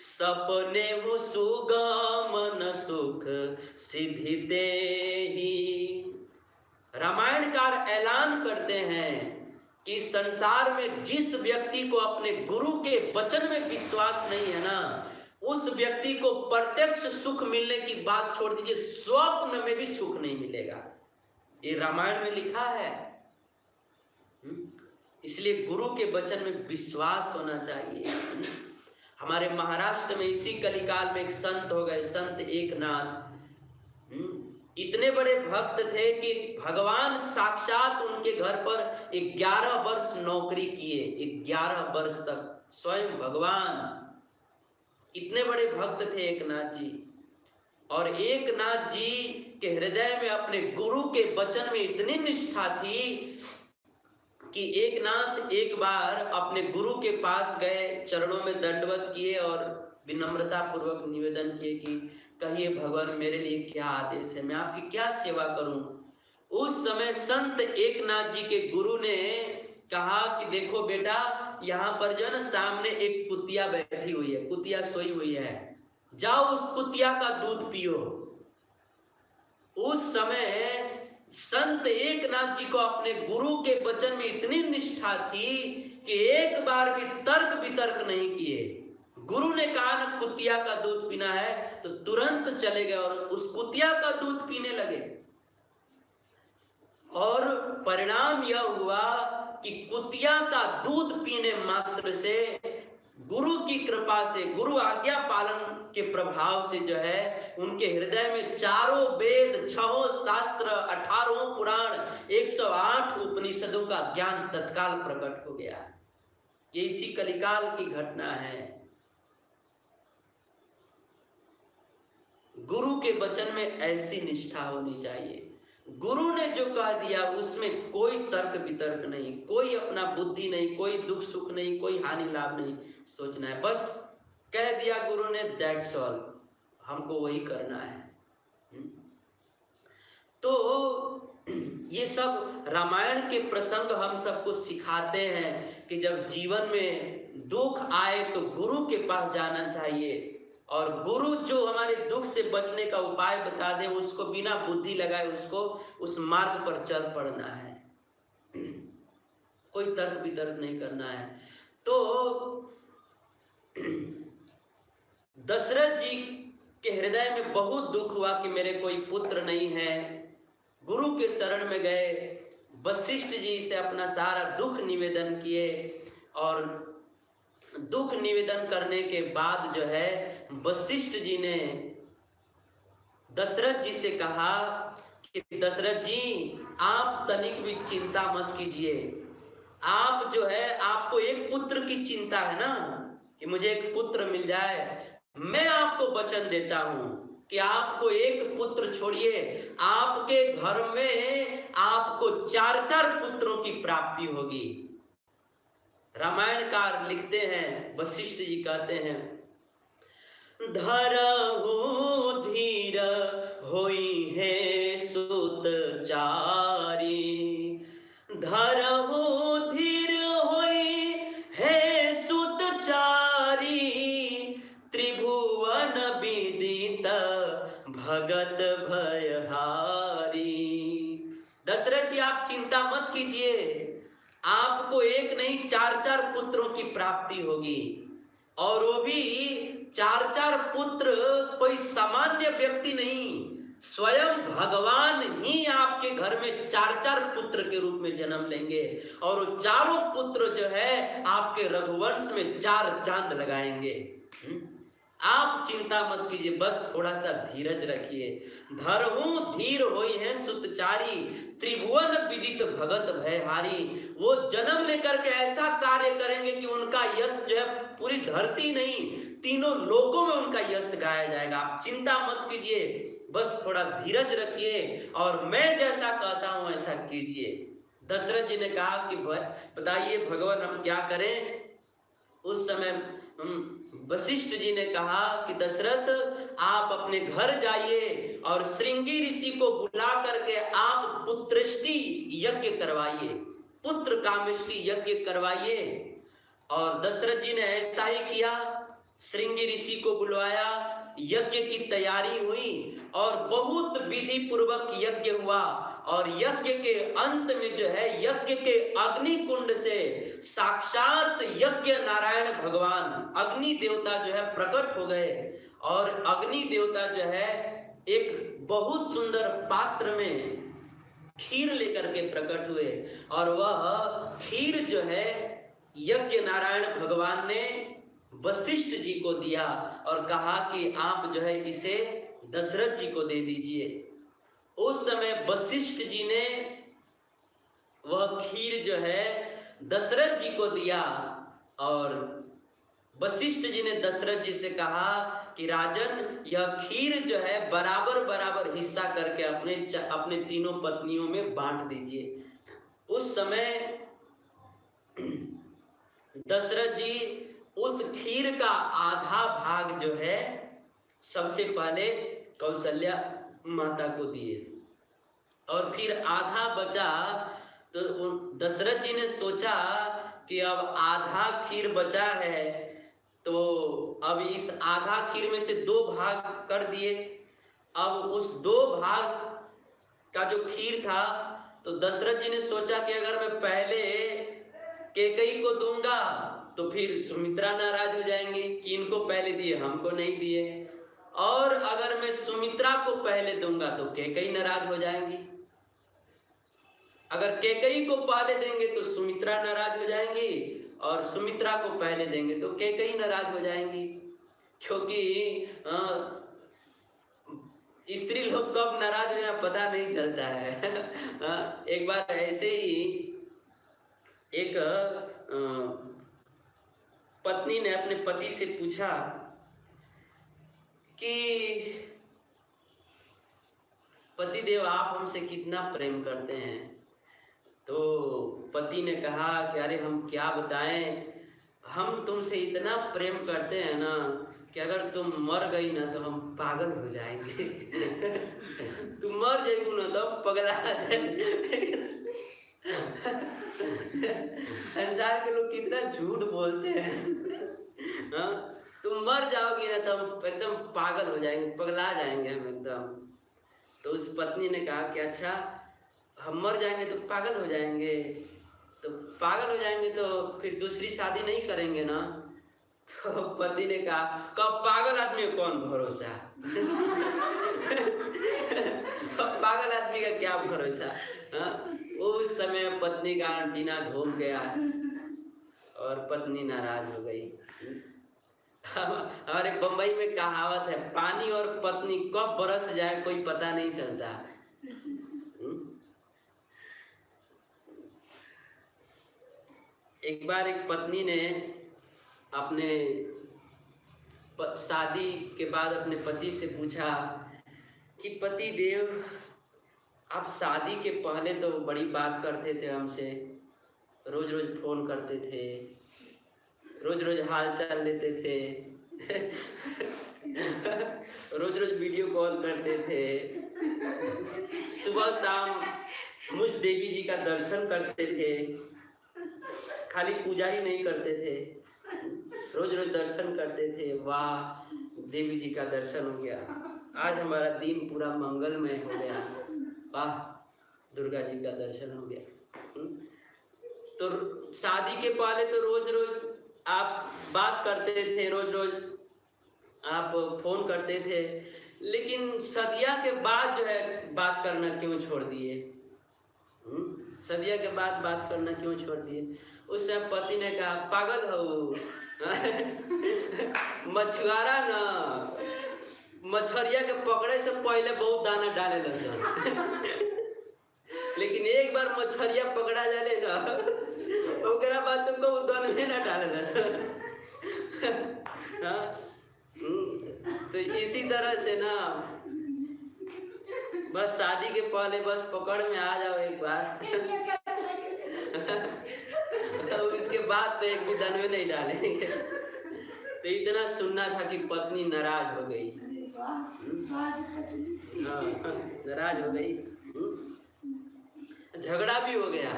सपने हु सुगम न सुख सिद्धि देहि। रामायणकार ऐलान करते हैं कि संसार में जिस व्यक्ति को अपने गुरु के वचन में विश्वास नहीं है ना, उस व्यक्ति को प्रत्यक्ष सुख मिलने की बात छोड़ दीजिए, स्वप्न में भी सुख नहीं मिलेगा। ये रामायण में लिखा है। इसलिए गुरु के वचन में विश्वास होना चाहिए। हमारे महाराष्ट्र में इसी कलिकाल में एक संत हो गए, संत एकनाथ। इतने बड़े भक्त थे कि भगवान साक्षात उनके घर पर 11 वर्ष नौकरी किए, 11 वर्ष तक स्वयं भगवान। इतने बड़े भक्त थे एकनाथ जी। और एकनाथ जी के हृदय में अपने गुरु के वचन में इतनी निष्ठा थी कि एकनाथ एक बार अपने गुरु के पास गए, चरणों में दंडवत किए और विनम्रता पूर्वक निवेदन किए कि कहिए भगवान, मेरे लिए क्या आदेश है, मैं आपकी क्या सेवा करूं। उस समय संत एकनाथ जी के गुरु ने कहा कि देखो बेटा, यहाँ पर जो है ना सामने एक कुतिया बैठी हुई है, कुतिया सोई हुई है, जाओ उस कुतिया का दूध पियो। उस समय संत एकनाथ जी को अपने गुरु के वचन में इतनी निष्ठा थी कि एक बार भी तर्क वितर्क नहीं किए। गुरु ने कहा ना कुतिया का दूध पीना है तो तुरंत चले गए और उस कुतिया का दूध पीने लगे। और परिणाम यह हुआ कि कुतिया का दूध पीने मात्र से गुरु की कृपा से, गुरु आज्ञा पालन के प्रभाव से जो है उनके हृदय में चारों वेद, 6 शास्त्र, 18 पुराण, 108 उपनिषदों का ज्ञान तत्काल प्रकट हो गया। ये इसी कलिकाल की घटना है। गुरु के वचन में ऐसी निष्ठा होनी चाहिए। गुरु ने जो कह दिया उसमें कोई तर्क वितर्क नहीं, कोई अपना बुद्धि नहीं, कोई दुख सुख नहीं, कोई हानि लाभ नहीं सोचना है। बस कह दिया गुरु ने, दैट्स ऑल, हमको वही करना है। तो ये सब रामायण के प्रसंग हम सबको सिखाते हैं कि जब जीवन में दुख आए तो गुरु के पास जाना चाहिए और गुरु जो हमारे दुख से बचने का उपाय बता दे उसको बिना बुद्धि लगाए उसको उस मार्ग पर चल पड़ना है, कोई तर्क वितर्क नहीं करना है। तो दशरथ जी के हृदय में बहुत दुख हुआ कि मेरे कोई पुत्र नहीं है। गुरु के शरण में गए, वशिष्ठ जी से अपना सारा दुख निवेदन किए और दुख निवेदन करने के बाद जो है वशिष्ठ जी ने दशरथ जी से कहा कि दशरथ जी आप तनिक भी चिंता मत कीजिए। आप जो है, आपको एक पुत्र की चिंता है ना कि मुझे एक पुत्र मिल जाए। मैं आपको वचन देता हूं कि आपको एक पुत्र छोड़िए, आपके घर में आपको 4-4 पुत्रों की प्राप्ति होगी। रामायणकार लिखते हैं, वशिष्ठ जी कहते हैं, धरहु धीर होई है सुत चारी, धरहु धीर होई है सुत चारी, त्रिभुवन विदित भगत भयहारी। दशरथ जी आप चिंता मत कीजिए, आपको एक नहीं 4-4 पुत्रों की प्राप्ति होगी और वो भी 4-4 पुत्र कोई सामान्य व्यक्ति नहीं, स्वयं भगवान ही आपके घर में 4-4 पुत्र के रूप में जन्म लेंगे और वो चारों पुत्र जो है आपके रघुवंश में 4 चांद लगाएंगे। आप चिंता मत कीजिए, बस थोड़ा सा धीरज रखिए। धरहु धीर होई है सुतचारी, त्रिभुवन विदित भगत भयहारी। वो जन्म लेकर के ऐसा कार्य करेंगे कि उनका यश जो है पूरी धरती नहीं तीनों लोकों में उनका यश गाया जाएगा। आप चिंता मत कीजिए, बस थोड़ा धीरज रखिए और मैं जैसा कहता हूं ऐसा कीजिए। दशरथ जी ने कहा कि बताइए भगवान हम क्या करें। उस समय वशिष्ठ जी ने कहा कि दशरथ आप अपने घर जाइए और श्रृंगी ऋषि को बुला करके आप पुत्रष्टि यज्ञ करवाइए, पुत्र कामेष्टि यज्ञ करवाइए। और दशरथ जी ने ऐसा ही किया, श्रृंगी ऋषि को बुलवाया, यज्ञ की तैयारी हुई और बहुत विधि पूर्वक यज्ञ हुआ और यज्ञ के अंत में जो है यज्ञ के अग्नि कुंड से साक्षात यज्ञ नारायण भगवान अग्नि देवता जो है प्रकट हो गए और अग्नि देवता जो है एक बहुत सुंदर पात्र में खीर लेकर के प्रकट हुए और वह खीर जो है यज्ञ नारायण भगवान ने वशिष्ठ जी को दिया और कहा कि आप जो है इसे दशरथ जी को दे दीजिए। उस समय वशिष्ठ जी ने वह खीर जो है दशरथ जी को दिया और वशिष्ठ जी ने दशरथ जी से कहा कि राजन यह खीर जो है बराबर बराबर हिस्सा करके अपने तीनों पत्नियों में बांट दीजिए। उस समय दशरथ जी उस खीर का आधा भाग जो है सबसे पहले कौशल्या माता को दिए और फिर आधा बचा। तो दशरथ जी ने सोचा कि अब आधा खीर बचा है, तो अब इस आधा खीर में से 2 भाग कर दिए। अब उस 2 भाग का जो खीर था, तो दशरथ जी ने सोचा कि अगर मैं पहले कैकेयी को दूंगा तो फिर सुमित्रा नाराज हो जाएंगे कि इनको पहले दिए हमको नहीं दिए, और अगर मैं सुमित्रा को पहले दूंगा तो कैकेयी नाराज हो जाएंगी। अगर कैकेयी को पहले देंगे तो सुमित्रा नाराज हो जाएंगी, और सुमित्रा को पहले देंगे तो कैकेयी नाराज हो जाएंगी। क्योंकि स्त्री लोग कब नाराज हो जाए पता नहीं चलता है। एक बार ऐसे ही एक पत्नी ने अपने पति से पूछा कि पतिदेव आप हमसे कितना प्रेम करते हैं। तो पति ने कहा कि अरे हम क्या बताएं, हम तुमसे इतना प्रेम करते हैं ना कि अगर तुम मर गई ना तो हम पागल हो जाएंगे। तुम मर जाएगी ना तो पगला जाएंगे। संसार के लोग कितना झूठ बोलते हैं। हाँ, तुम मर जाओगी ना तो हम एकदम पागल हो जाएंगे, पगला जाएंगे हम एकदम। तो उस पत्नी ने कहा कि अच्छा हम मर जाएंगे तो पागल हो जाएंगे, तो पागल हो जाएंगे तो फिर दूसरी शादी नहीं करेंगे ना। तो पति ने कहा कब पागल आदमी को कौन भरोसा। पागल आदमी का क्या भरोसा। हाँ, उस समय पत्नी का अंटीना घूम गया और पत्नी नाराज हो गई। हमारे बंबई में कहावत है, पानी और पत्नी कब बरस जाए कोई पता नहीं चलता। एक बार एक पत्नी ने अपने शादी के बाद अपने पति से पूछा कि पति देव आप शादी के पहले तो बड़ी बात करते थे हमसे, रोज रोज फोन करते थे, रोज रोज हाल चाल लेते थे, रोज रोज वीडियो कॉल करते थे, सुबह शाम मुझ देवी जी का दर्शन करते थे, खाली पूजा ही नहीं करते थे, रोज रोज दर्शन करते थे। वाह, देवी जी का दर्शन हो गया, आज हमारा दिन पूरा मंगलमय हो गया। वाह, दुर्गा जी का दर्शन हो गया। तो शादी के पहले तो रोज रोज आप बात करते थे, रोज रोज आप फोन करते थे, लेकिन सदिया के बाद जो है बात करना क्यों छोड़ दिए? सदिया के बाद बात करना क्यों छोड़ दिए? उस समय पति ने कहा पागल हो, मछुआरा ना मछरिया के पकड़े से पहले बहुत दाना डाले लग, लेकिन एक बार मछरिया पकड़ा जाले ना ओकरा बाद तुमको वो दाना में ना डाले लग। तो इसी तरह से ना बस शादी के पहले बस पकड़ में आ जाओ एक बार, और इसके बाद तो एक भी दान में नहीं डालेंगे। तो इतना सुनना था कि पत्नी नाराज हो गई। नाराज हो गई, झगड़ा भी हो गया।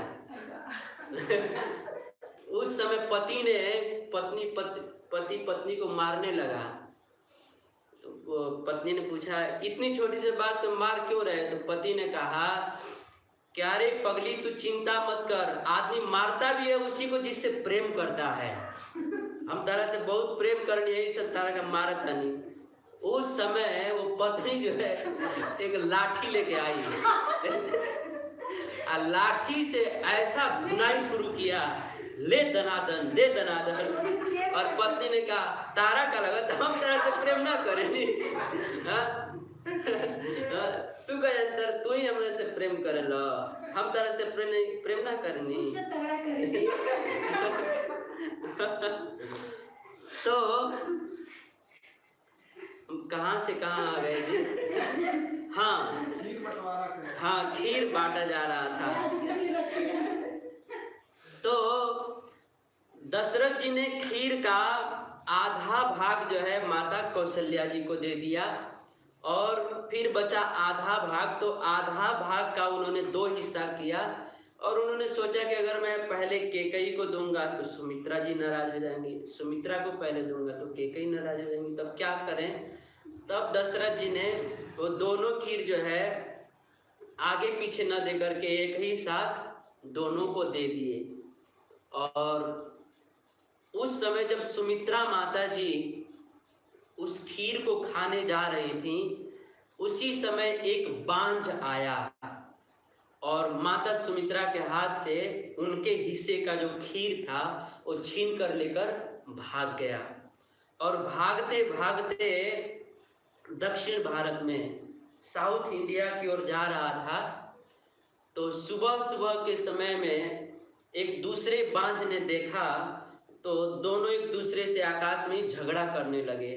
उस समय पति ने पति पत्नी को मारने लगा। तो पत्नी ने पूछा इतनी छोटी सी बात पे मार क्यों रहे? तो पति ने कहा क्या रे पगली तू चिंता मत कर, आदमी मारता भी है उसी को जिससे प्रेम करता है। हम तारा से बहुत प्रेम करनी है, सब तारा का मारता नहीं। उस समय वो पत्नी जो है एक लाठी लेके आई और लाठी से ऐसा धुनाई शुरू किया, ले दनादन ले दनादन। और पत्नी ने कहा तारा का लगा तो हम तारा से प्रेम ना करेंगे। तू का अंतर तू ही हमरे से प्रेम करे लो, हम तारा से प्रेम ना करनी। तो कहाँ से कहाँ आ गए जी? हाँ, खीर बांटा जा रहा था। तो दशरथ जी ने खीर का आधा भाग जो है माता कौशल्या जी को दे दिया, और फिर बचा आधा भाग। तो आधा भाग का उन्होंने 2 हिस्सा किया। और उन्होंने सोचा कि अगर मैं पहले कैकेयी को दूंगा तो सुमित्रा जी नाराज हो जाएंगी, सुमित्रा को पहले दूंगा तो कैकेयी नाराज हो जाएंगी, तब क्या करें। तब दशरथ जी ने वो दोनों खीर जो है आगे पीछे न दे करके एक ही साथ दोनों को दे दिए। और उस समय जब सुमित्रा माता जी उस खीर को खाने जा रही थी, उसी समय एक बांझ आया और माता सुमित्रा के हाथ से उनके हिस्से का जो खीर था वो छीन कर लेकर भाग गया। और भागते भागते दक्षिण भारत में साउथ इंडिया की ओर जा रहा था। तो सुबह सुबह के समय में एक दूसरे बांझ ने देखा, तो दोनों एक दूसरे से आकाश में झगड़ा करने लगे।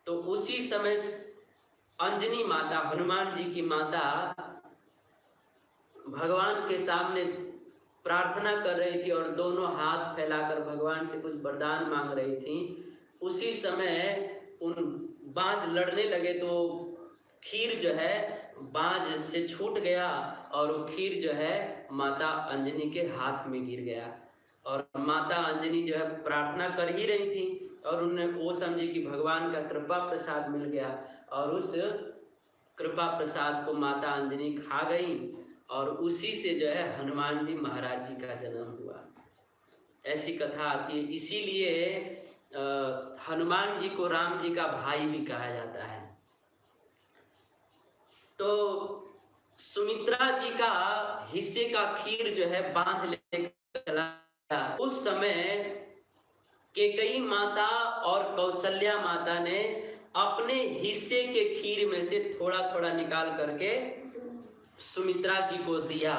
तो उसी समय अंजनी माता, हनुमान जी की माता, भगवान के सामने प्रार्थना कर रही थी और दोनों हाथ फैलाकर भगवान से कुछ वरदान मांग रही थी। उसी समय उन बांझ लड़ने लगे तो खीर जो है बांझ से छूट गया और वो खीर जो है माता अंजनी के हाथ में गिर गया। और माता अंजनी जो है प्रार्थना कर ही रही थी और उन्हें वो समझी कि भगवान का कृपा प्रसाद मिल गया, और उस कृपा प्रसाद को माता अंजनी खा गई और उसी से जो है हनुमान जी महाराज जी का जन्म हुआ। ऐसी कथा आती है। इसीलिए हनुमान जी को राम जी का भाई भी कहा जाता है। तो सुमित्रा जी का हिस्से का खीर जो है बांध लेकर चला गया। उस समय कैकेयी माता और कौशल्या माता ने अपने हिस्से के खीर में से थोड़ा थोड़ा निकाल करके सुमित्रा जी को दिया।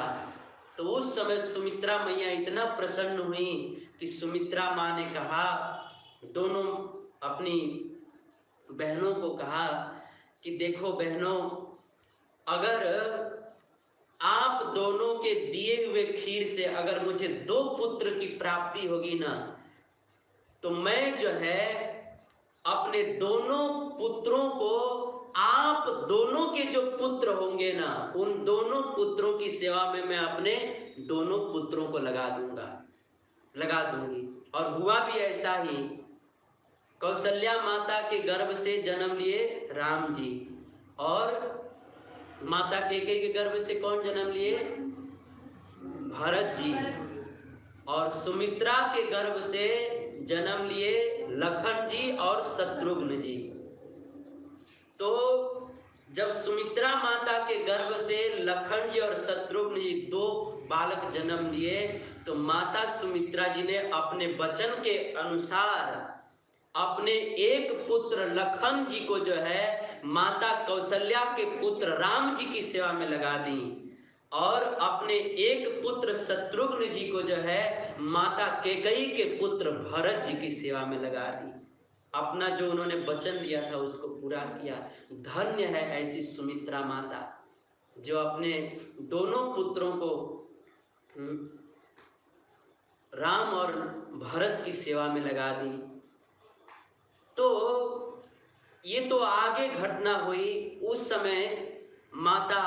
तो उस समय सुमित्रा मैया इतना प्रसन्न हुई कि सुमित्रा माँ ने कहा, दोनों अपनी बहनों को कहा कि देखो बहनों, अगर आप दोनों के दिए हुए खीर से अगर मुझे 2 पुत्र की प्राप्ति होगी ना, तो मैं जो है अपने दोनों पुत्रों को, आप दोनों के जो पुत्र होंगे ना, उन दोनों पुत्रों की सेवा में मैं अपने दोनों पुत्रों को लगा दूंगी। और हुआ भी ऐसा ही। कौशल्या माता के गर्भ से जन्म लिए राम जी, और माता कैकेयी के गर्भ से कौन जन्म लिए? भरत जी। और सुमित्रा के गर्भ से जन्म लिए लखन जी और शत्रुघ्न जी। तो जब सुमित्रा माता के गर्भ से लखन जी और शत्रुघ्न जी 2 बालक जन्म लिए, तो माता सुमित्रा जी ने अपने वचन के अनुसार अपने एक पुत्र लखन जी को जो है माता कौशल्या के पुत्र राम जी की सेवा में लगा दी, और अपने एक पुत्र शत्रुघ्न जी को जो है माता कैकेयी के पुत्र भरत जी की सेवा में लगा दी। अपना जो उन्होंने वचन दिया था उसको पूरा किया। धन्य है ऐसी सुमित्रा माता जो अपने दोनों पुत्रों को राम और भरत की सेवा में लगा दी। तो ये तो आगे घटना हुई। उस समय माता,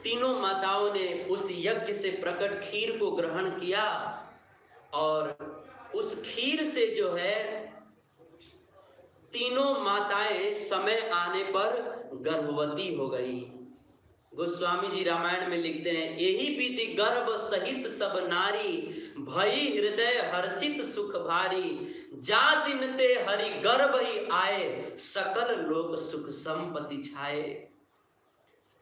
तीनों माताओं ने उस यज्ञ से प्रकट खीर को ग्रहण किया, और उस खीर से जो है तीनों माताएं समय आने पर गर्भवती हो गई। गोस्वामी जी रामायण में लिखते हैं, यही बीती गर्भ सहित सब नारी, भई हृदय हर्षित सुख भारी, जा दिन ते हरि गर्भ ही आए, सकल लोक सुख संपत्ति छाए।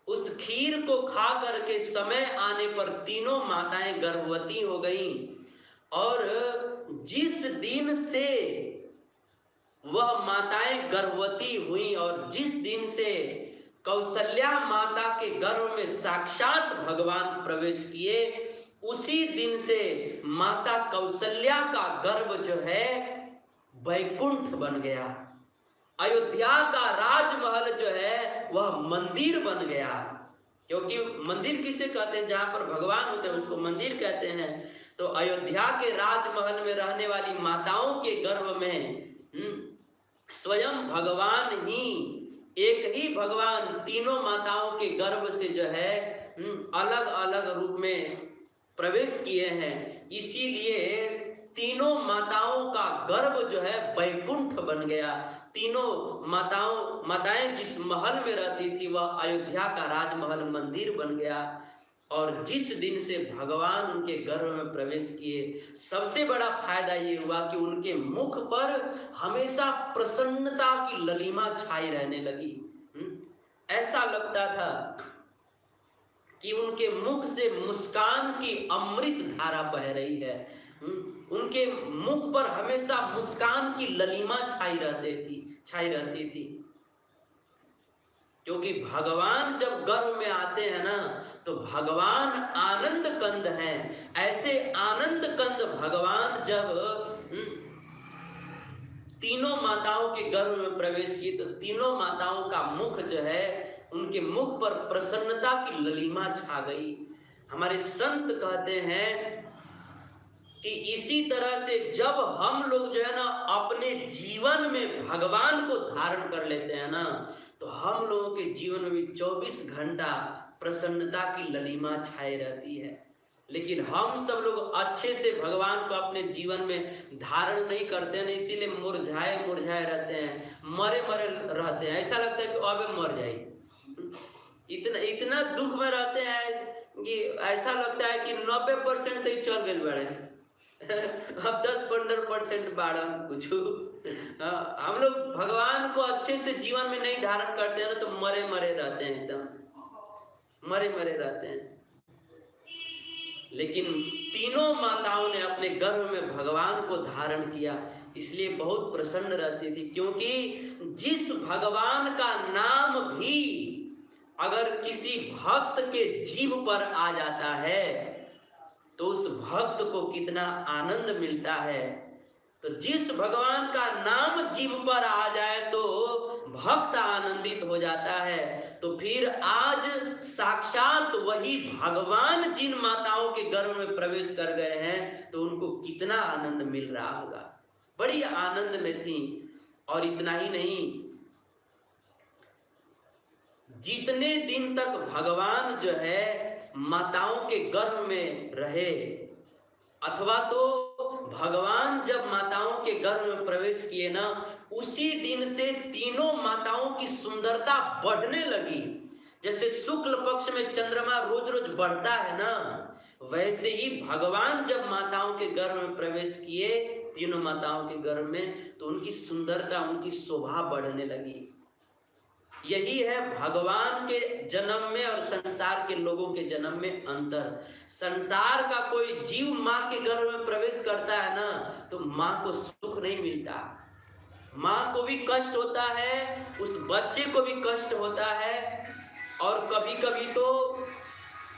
उस खीर को खा करके समय आने पर तीनों माताएं गर्भवती हो गईं, और जिस दिन से वह माताएं गर्भवती हुई और जिस दिन से कौशल्या माता के गर्भ में साक्षात भगवान प्रवेश किए, उसी दिन से माता कौशल्या का गर्भ जो है वैकुंठ बन गया। अयोध्या का राजमहल जो है वह मंदिर बन गया। क्योंकि मंदिर किसे कहते हैं? जहां पर भगवान होते हैं उसको मंदिर कहते हैं। तो अयोध्या के राजमहल में रहने वाली माताओं के गर्भ में स्वयं भगवान ही, एक ही भगवान तीनों माताओं के गर्भ से जो है अलग अलग रूप में प्रवेश किए हैं। इसीलिए तीनों माताओं का गर्भ जो है वैकुंठ बन गया। तीनों माताएं जिस महल में रहती थी वह अयोध्या का राजमहल मंदिर बन गया। और जिस दिन से भगवान उनके गर्भ में प्रवेश किए, सबसे बड़ा फायदा ये हुआ कि उनके मुख पर हमेशा प्रसन्नता की ललिमा छाई रहने लगी। ऐसा लगता था कि उनके मुख से मुस्कान की अमृत धारा बह रही है। उनके मुख पर हमेशा मुस्कान की ललिमा छाई रहती थी। क्योंकि भगवान जब गर्भ में आते हैं ना, तो भगवान आनंद कंद हैं। ऐसे आनंद कंद भगवान जब तीनों माताओं के गर्भ में प्रवेश किए, तो तीनों माताओं का मुख जो है, उनके मुख पर प्रसन्नता की ललिमा छा गई। हमारे संत कहते हैं कि इसी तरह से जब हम लोग जो है ना अपने जीवन में भगवान को धारण कर लेते हैं ना, तो हम लोगों के जीवन में 24 घंटा प्रसन्नता की ललिमा छाई रहती है। लेकिन हम सब लोग अच्छे से भगवान को अपने जीवन में धारण नहीं करते हैं, इसीलिए मुरझाए रहते हैं, मरे रहते हैं। ऐसा लगता है कि अब मर जाए, इतना दुख में रहते हैं कि ऐसा लगता है कि 90% तो चल गए बड़े, अब 10-15% बाढ़ कुछ। हम लोग भगवान को अच्छे से जीवन में नहीं धारण करते हैं तो मरे रहते हैं, एकदम मरे रहते हैं। लेकिन तीनों माताओं ने अपने गर्भ में भगवान को धारण किया, इसलिए बहुत प्रसन्न रहती थी। क्योंकि जिस भगवान का नाम भी अगर किसी भक्त के जीभ पर आ जाता है तो उस भक्त को कितना आनंद मिलता है। तो जिस भगवान का नाम जीभ पर आ जाए तो भक्त आनंदित हो जाता है। तो फिर आज साक्षात वही भगवान जिन माताओं के गर्भ में प्रवेश कर गए हैं तो उनको कितना आनंद मिल रहा होगा, बड़ी आनंद में थी। और इतना ही नहीं, जितने दिन तक भगवान जो है माताओं के गर्भ में रहे, अथवा तो भगवान जब माताओं के गर्भ में प्रवेश किए ना, उसी दिन से तीनों माताओं की सुंदरता बढ़ने लगी। जैसे शुक्ल पक्ष में चंद्रमा रोज रोज बढ़ता है ना, वैसे ही भगवान जब माताओं के गर्भ में प्रवेश किए, तीनों माताओं के गर्भ में, तो उनकी सुंदरता, उनकी शोभा बढ़ने लगी। यही है भगवान के जन्म में और संसार के लोगों के जन्म में अंतर। संसार का कोई जीव माँ के गर्भ में प्रवेश करता है ना, तो माँ को सुख नहीं मिलता, माँ को भी कष्ट होता है, उस बच्चे को भी कष्ट होता है। और कभी कभी तो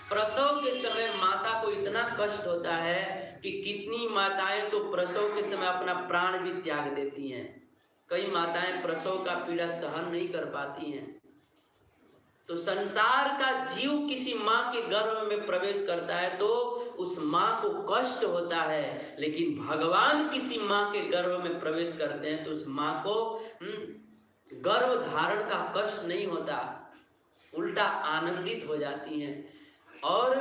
प्रसव के समय माता को इतना कष्ट होता है कि कितनी माताएं तो प्रसव के समय अपना प्राण भी त्याग देती हैं। कई माताएं प्रसव का पीड़ा सहन नहीं कर पाती हैं। तो संसार का जीव किसी माँ के गर्भ में प्रवेश करता है तो उस माँ को कष्ट होता है, लेकिन भगवान किसी माँ के गर्भ में प्रवेश करते हैं तो उस माँ को गर्भ धारण का कष्ट नहीं होता, उल्टा आनंदित हो जाती हैं। और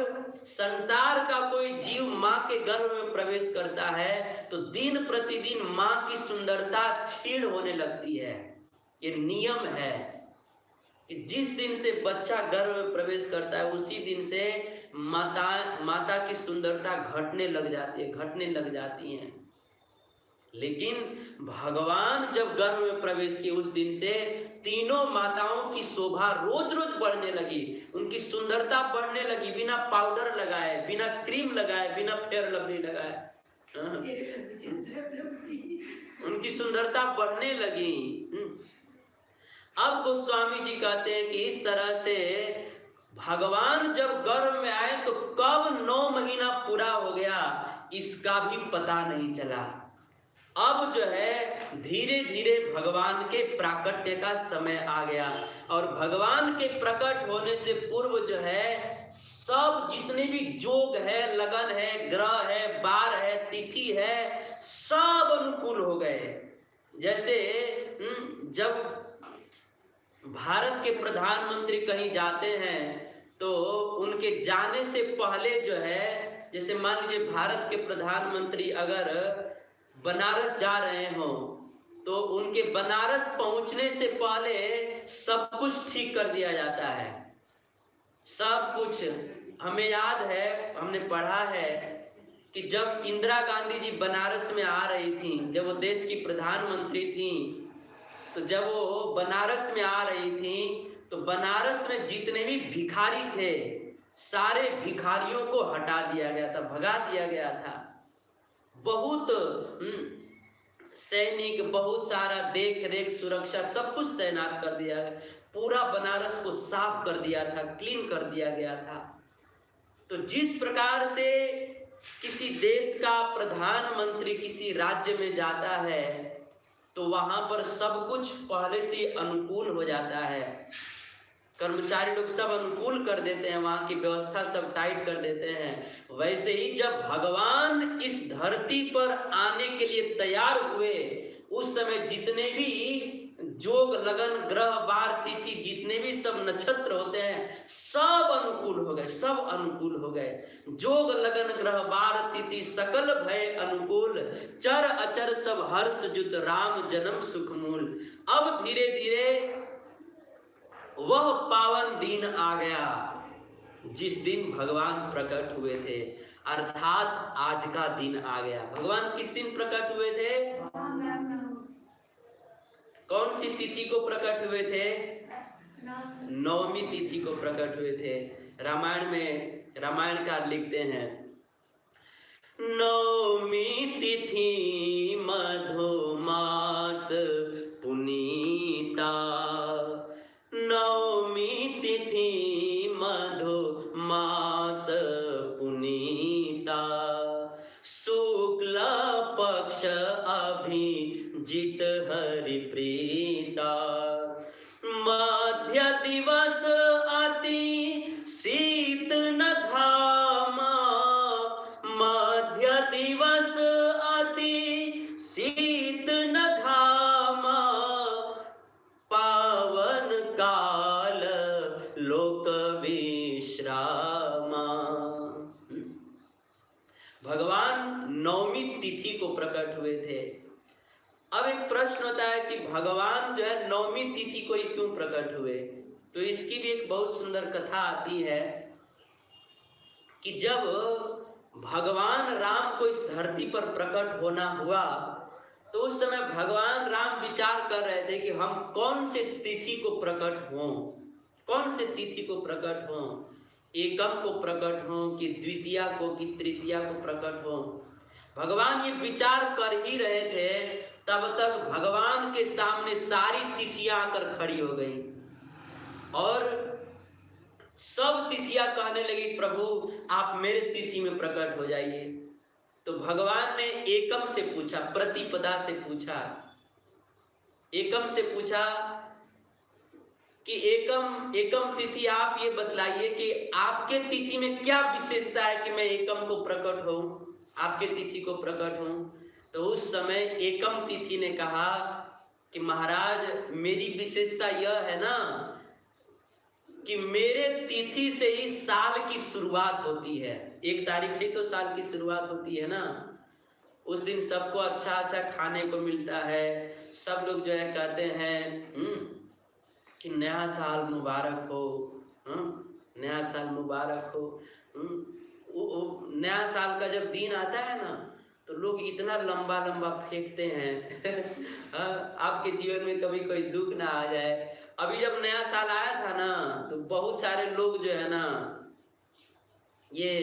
संसार का कोई जीव माँ के गर्भ में प्रवेश करता है तो दिन प्रतिदिन माँ की सुंदरता क्षीण होने लगती है। ये नियम है कि जिस दिन से बच्चा गर्भ में प्रवेश करता है उसी दिन से माता की सुंदरता घटने लग जाती है। लेकिन भगवान जब गर्भ में प्रवेश किए उस दिन से तीनों माताओं की शोभा रोज रोज बढ़ने लगी, उनकी सुंदरता बढ़ने लगी, बिना पाउडर लगाए, बिना क्रीम लगाए, बिना फेयर लवली लगाए उनकी सुंदरता बढ़ने लगी। अब गोस्वामी जी कहते हैं कि इस तरह से भगवान जब गर्भ में आए तो कब 9 महीना पूरा हो गया इसका भी पता नहीं चला। अब जो है धीरे धीरे भगवान के प्राकट्य का समय आ गया, और भगवान के प्रकट होने से पूर्व जो है सब जितने भी जोग है, लगन है, ग्रह है, बार है, तिथि है, सब अनुकूल हो गए। जैसे जब भारत के प्रधानमंत्री कहीं जाते हैं तो उनके जाने से पहले जो है, जैसे मान लीजिए भारत के प्रधानमंत्री अगर बनारस जा रहे हो तो उनके बनारस पहुंचने से पहले सब कुछ ठीक कर दिया जाता है। सब कुछ हमें याद है, हमने पढ़ा है कि जब इंदिरा गांधी जी बनारस में आ रही थी, जब वो देश की प्रधानमंत्री थी, तो जब वो बनारस में आ रही थी तो बनारस में जितने भी भिखारी थे सारे भिखारियों को हटा दिया गया था, भगा दिया गया था। बहुत सैनिक, बहुत सारा देख रेख सुरक्षा सब कुछ तैनात कर दिया गया, पूरा बनारस को साफ कर दिया था, क्लीन कर दिया गया था। तो जिस प्रकार से किसी देश का प्रधानमंत्री किसी राज्य में जाता है तो वहां पर सब कुछ पहले से अनुकूल हो जाता है, कर्मचारी लोग सब अनुकूल कर देते हैं, वहां की व्यवस्था सब टाइट कर देते हैं। वैसे ही जब भगवान इस धरती पर आने के लिए तैयार हुए, उस समय जितने भी जोग लगन ग्रह वार तिथि जितने भी सब नक्षत्र होते हैं सब अनुकूल हो गए, सब अनुकूल हो गए। जोग लगन ग्रह वार तिथि सकल भय अनुकूल, चर अचर सब हर्ष जुत राम जन्म सुख मूल। अब धीरे धीरे वह पावन दिन आ गया जिस दिन भगवान प्रकट हुए थे, अर्थात आज का दिन आ गया। भगवान किस दिन प्रकट हुए थे? कौन सी तिथि को प्रकट हुए थे? नवमी तिथि को प्रकट हुए थे। रामायण में रामायणकार लिखते हैं, नवमी तिथि मधुमास पुनीता, नवमी तिथि मधुमास पुनीता, शुक्ल पक्ष अभिजित हरि प्रीता, मध्य दिवस अति शीत न धामा, मध्य दिवस अति शीत न धामा, पावन काल लोक विश्रामा। भगवान नवमी तिथि को प्रकट हुए थे। अब एक प्रश्न होता है कि भगवान जो है नवमी तिथि को ही क्यों प्रकट हुए? तो इसकी भी एक बहुत सुंदर कथा आती है कि जब भगवान राम को इस धरती पर प्रकट होना हुआ तो उस समय भगवान राम विचार कर रहे थे कि हम कौन से तिथि को प्रकट हों, कौन से तिथि को प्रकट हों, एकम को प्रकट हों कि द्वितीया को कि तृतीया को प्रकट हों। भगवान ये विचार कर ही रहे थे, तब तक भगवान के सामने सारी तिथियां आकर खड़ी हो गई और सब तिथियां कहने लगी, प्रभु आप मेरे तिथि में प्रकट हो जाइए। तो भगवान ने एकम से पूछा, प्रतिपदा से पूछा, एकम से पूछा कि एकम तिथि आप ये बतलाइए कि आपके तिथि में क्या विशेषता है कि मैं एकम को प्रकट हूं, आपके तिथि को प्रकट हूं। तो उस समय एकम तिथि ने कहा कि महाराज मेरी विशेषता यह है ना कि मेरे तिथि से ही साल की शुरुआत होती है, 1 तारीख से तो साल की शुरुआत होती है ना। उस दिन सबको अच्छा अच्छा खाने को मिलता है, सब लोग जो है कहते हैं कि नया साल मुबारक हो, नया साल मुबारक हो। नया साल का जब दिन आता है ना तो लोग इतना लंबा लंबा फेंकते हैं आपके जीवन में कभी कोई दुख ना आ जाए। अभी जब नया साल आया था ना तो बहुत सारे लोग जो है ना ये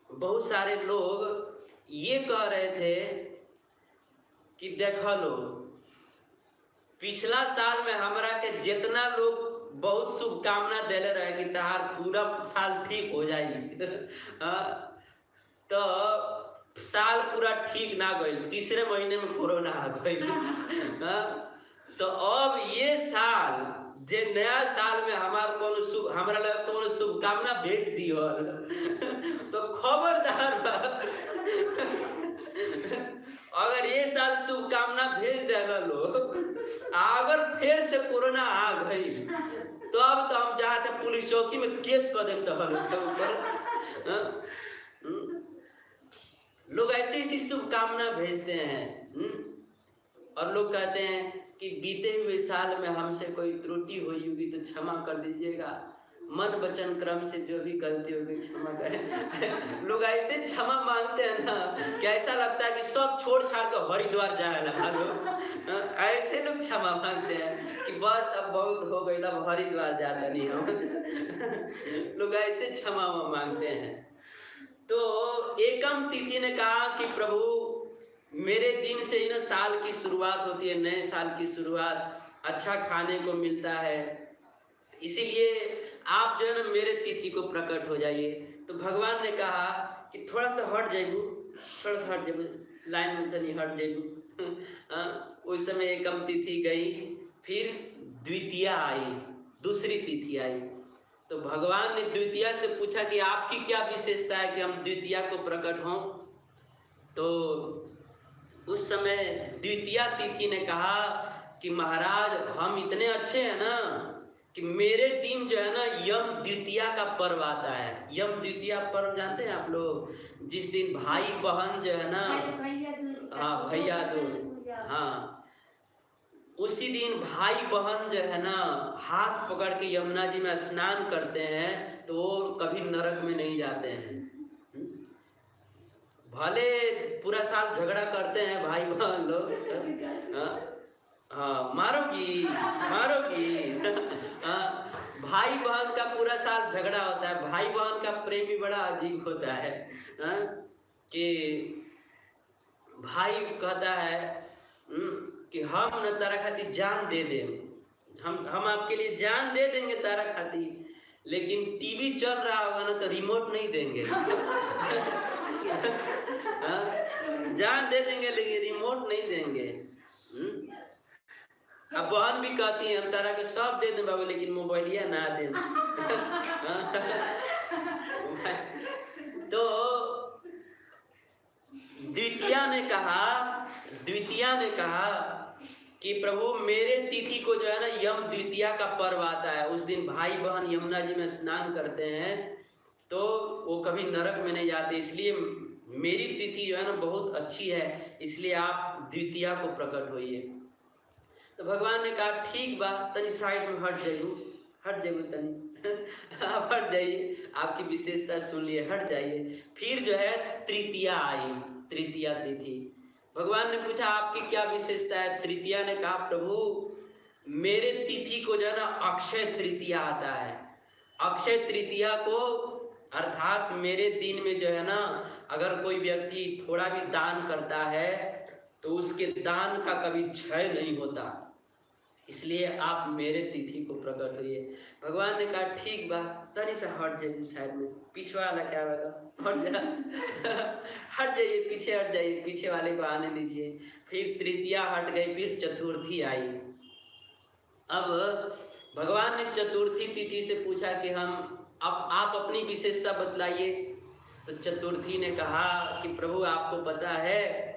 बहुत सारे लोग ये कह रहे थे कि देखा लो पिछला साल में हमरा के जितना लोग बहुत शुभकामना देले रहे कि तहार पूरा साल ठीक हो जाई तो साल पूरा ठीक ना गई, तीसरे महीने में कोरोना आ गई तो अब ये साल जे नया साल में हमरा लगे कोनो शुभकामना भेज दियो तो खबरदार अगर ये साल शुभकामना भेज देना लोग, अगर फिर से कोरोना आ गई तो अब तो हम जाके पुलिस चौकी में केस कर दें के ऊपर। लोग ऐसी ऐसी शुभकामना भेजते हैं। और लोग कहते हैं कि बीते हुए साल में हमसे कोई त्रुटि हुई होगी तो क्षमा कर दीजिएगा, मन वचन क्रम से जो भी गलती होगी क्षमा करें। लोग ऐसे क्षमा मांगते हैं ना कि ऐसा लगता है कि सब छोड़ छाड़ कर हरिद्वार जाए लगा लोग। ऐसे लोग क्षमा मांगते हैं कि बस अब बहुत हो गई, अब हरिद्वार जाता नहीं हम। लोग ऐसे क्षमा मांगते हैं। तो एकम तिथि ने कहा कि प्रभु मेरे दिन से ही ना साल की शुरुआत होती है, नए साल की शुरुआत, अच्छा खाने को मिलता है, इसीलिए आप जो है ना मेरे तिथि को प्रकट हो जाइए। तो भगवान ने कहा कि थोड़ा सा हट जाइबू, थोड़ा सा हट जाइबू, लाइन में तो नहीं हट जाइबू। उस समय एकम तिथि गई, फिर द्वितीया आई, दूसरी तिथि आई। तो भगवान ने द्वितीया से पूछा कि आपकी क्या विशेषता है कि हम द्वितीया को प्रकट हों। तो उस समय द्वितीया तिथि ने कहा कि महाराज हम इतने अच्छे हैं ना कि मेरे दिन जो है ना यम द्वितीया का पर्व आता है। यम द्वितीया पर्व जानते हैं आप लोग, जिस दिन भाई बहन जो है ना, हाँ भैया दूज, हाँ उसी दिन भाई बहन जो है ना हाथ पकड़ के यमुना जी में स्नान करते हैं तो वो कभी नरक में नहीं जाते हैं। भले पूरा साल झगड़ा करते हैं भाई बहन लोग, हाँ मारोगी मारोगी। भाई बहन का पूरा साल झगड़ा होता है। भाई बहन का प्रेम भी बड़ा अजीब होता है, कि भाई कहता है कि हम न तारा खातिर जान दे दें, हम आपके लिए जान दे देंगे तारा खातिर, लेकिन टीवी चल रहा होगा ना तो रिमोट नहीं देंगे। जान दे देंगे लेकिन रिमोट नहीं देंगे। अब बहन भी कहती है हम तारा के सब दे दें बाबू लेकिन मोबाइलिया ना दे। तो द्वितीया ने कहा कि प्रभु मेरे तिथि को जो है ना यम द्वितीया का पर्व आता है, उस दिन भाई बहन यमुना जी में स्नान करते हैं तो वो कभी नरक में नहीं जाते, इसलिए मेरी तिथि जो है ना बहुत अच्छी है, इसलिए आप द्वितीया को प्रकट होइए। तो भगवान ने कहा ठीक बा, तनी साइड में हट जाइए तनी। आप हट जाइए, आपकी विशेषता सुन लिए, हट जाइए। फिर जो है तृतीया आई, तृतीया तिथि। भगवान ने पूछा आपकी क्या विशेषता है। तृतीया ने कहा प्रभु मेरे तिथि को जो है ना अक्षय तृतीया आता है। अक्षय तृतीया को अर्थात मेरे दिन में जो है ना अगर कोई व्यक्ति थोड़ा भी दान करता है तो उसके दान का कभी क्षय नहीं होता, इसलिए आप मेरे तिथि को प्रकट होइए। भगवान ने कहा ठीक बा, तनी से हट जाइए साइड में, पीछे वाला क्या होगा हट जा। हट जाइए, पीछे हट जाइए, पीछे वाले को आने दीजिए। फिर तृतीया हट गई, फिर चतुर्थी आई। अब भगवान ने चतुर्थी तिथि से पूछा कि हम अब आप अपनी विशेषता बतलाइए। तो चतुर्थी ने कहा कि प्रभु आपको पता है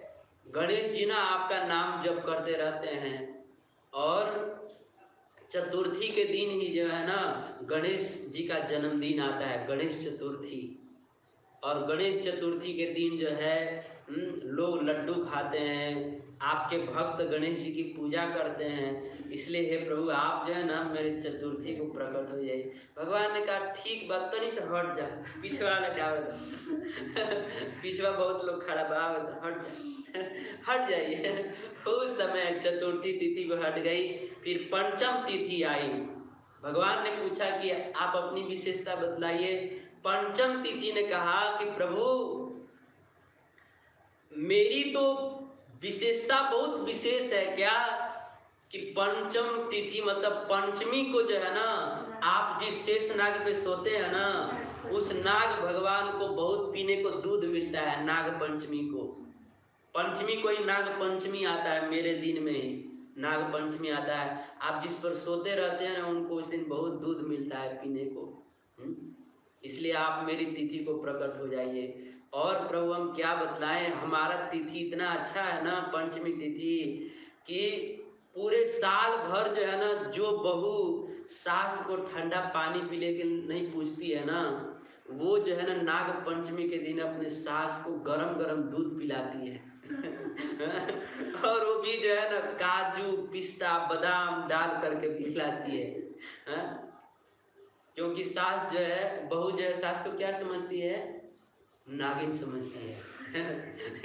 गणेश जी ना आपका नाम जप करते रहते हैं और चतुर्थी के दिन ही जो है ना गणेश जी का जन्मदिन आता है, गणेश चतुर्थी। और गणेश चतुर्थी के दिन जो है लोग लड्डू खाते हैं, आपके भक्त गणेश जी की पूजा करते हैं, इसलिए हे प्रभु आप जो है ना मेरे चतुर्थी को प्रकट हो जाइए। भगवान ने कहा ठीक बात, तनी से हट जा, पीछे वाला क्या होता। पीछे बहुत लोग खड़ा बा, हट जा, हट जाइए। उस समय चतुर्थी तिथि को हट गई। फिर पंचम तिथि आई। भगवान ने पूछा कि आप अपनी विशेषता बतलाइए। पंचम तिथि ने कहा कि प्रभु मेरी तो विशेषता बहुत विशेष है क्या कि पंचम तिथि मतलब पंचमी को जो है ना आप जिस शेष नाग पे सोते हैं ना उस नाग भगवान को बहुत पीने को दूध मिलता है। नाग पंचमी को, पंचमी को ही नाग पंचमी आता है, मेरे दिन में ही नाग पंचमी आता है। आप जिस पर सोते रहते हैं ना उनको उस दिन बहुत दूध मिलता है पीने को, इसलिए आप मेरी तिथि को प्रकट हो जाइए। और प्रभु हम क्या बतलाएं, हमारा तिथि इतना अच्छा है ना पंचमी तिथि, कि पूरे साल भर जो है ना, जो बहू सास को ठंडा पानी पीने के नहीं पूछती है ना, वो जो है ना नाग पंचमी के दिन अपने सास को गरम गरम दूध पिलाती है। और वो भी जो है ना काजू पिस्ता बादाम डाल करके पिलाती है, हाँ? क्योंकि सास जो है, बहू जो है सास को क्या समझती है, नागिन समझती है।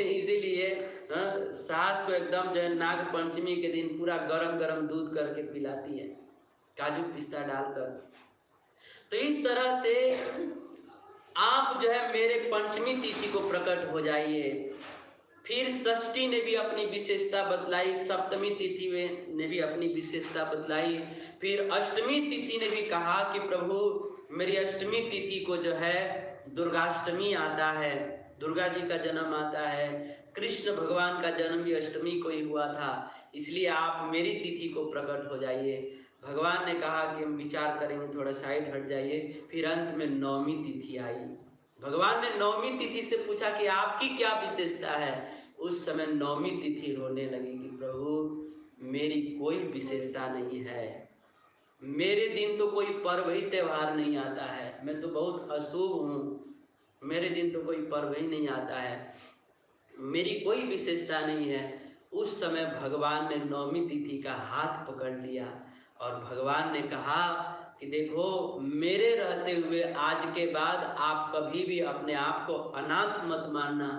इसीलिए सास को एकदम जो है नाग पंचमी के दिन पूरा गरम गरम दूध करके पिलाती है, काजू पिस्ता डालकर। तो इस तरह से आप जो है मेरे पंचमी तिथि को प्रकट हो जाइए। फिर षष्ठी ने भी अपनी विशेषता बतलाई, सप्तमी तिथि ने भी अपनी विशेषता बतलाई, फिर अष्टमी तिथि ने भी कहा कि प्रभु मेरी अष्टमी तिथि को जो है दुर्गाष्टमी आता है, दुर्गा जी का जन्म आता है, कृष्ण भगवान का जन्म भी अष्टमी को ही हुआ था, इसलिए आप मेरी तिथि को प्रकट हो जाइए। भगवान ने कहा कि हम विचार करेंगे, थोड़ा साइड हट जाइए। फिर अंत में नौमी तिथि आई। भगवान ने नौमी तिथि से पूछा कि आपकी क्या विशेषता है। उस समय नौमी तिथि रोने लगी कि प्रभु मेरी कोई विशेषता नहीं है, मेरे दिन तो कोई पर्व ही त्योहार नहीं आता है, मैं तो बहुत अशुभ हूँ, मेरे दिन तो कोई पर्व ही नहीं आता है, मेरी कोई विशेषता नहीं है। उस समय भगवान ने नौमी तिथि का हाथ पकड़ लिया और भगवान ने कहा कि देखो मेरे रहते हुए आज के बाद आप कभी भी अपने आप को अनाथ मत मानना,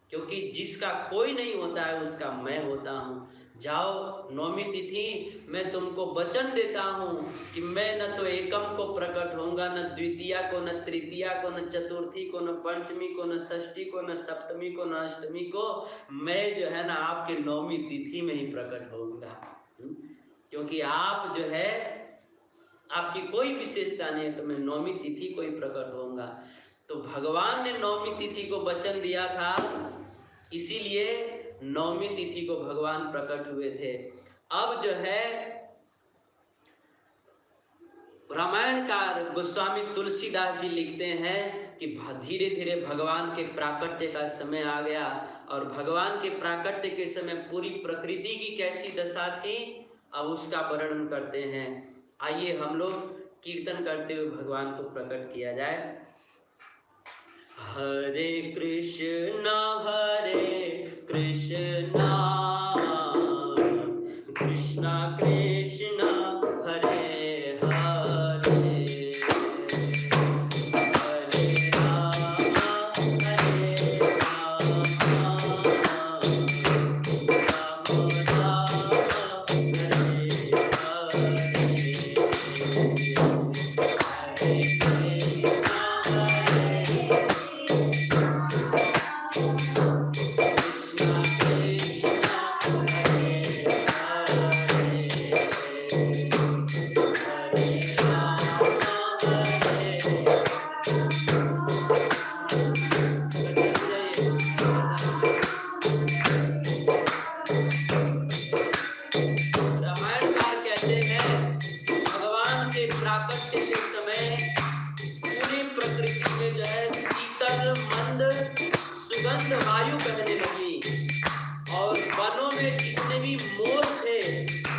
क्योंकि जिसका कोई नहीं होता है उसका मैं होता हूँ। जाओ नौमी तिथि मैं तुमको वचन देता हूँ कि मैं न तो एकम को प्रकट होऊंगा, न द्वितीया को, न तृतीया को, न चतुर्थी को, न पंचमी को, न षष्ठी को, न सप्तमी को, न अष्टमी को, मैं जो है ना आपके नौमी तिथि में ही प्रकट होऊंगा। क्योंकि आप जो है आपकी कोई विशेषता नहीं है, तो मैं नौमी तिथि को ही प्रकट होऊंगा। तो भगवान ने नौमी तिथि को वचन दिया था, इसीलिए नौमी तिथि को भगवान प्रकट हुए थे। अब जो है रामायणकार गोस्वामी तुलसीदास जी लिखते हैं कि धीरे धीरे भगवान के प्राकट्य का समय आ गया, और भगवान के प्राकट्य के समय पूरी प्रकृति की कैसी दशा थी अब उसका वर्णन करते हैं। आइए हम लोग कीर्तन करते हुए भगवान को प्रकट किया जाए। हरे कृष्णा कृष्णा कृष्णा हरे वायु बहने लगी, और वनों में जितने भी मोर थे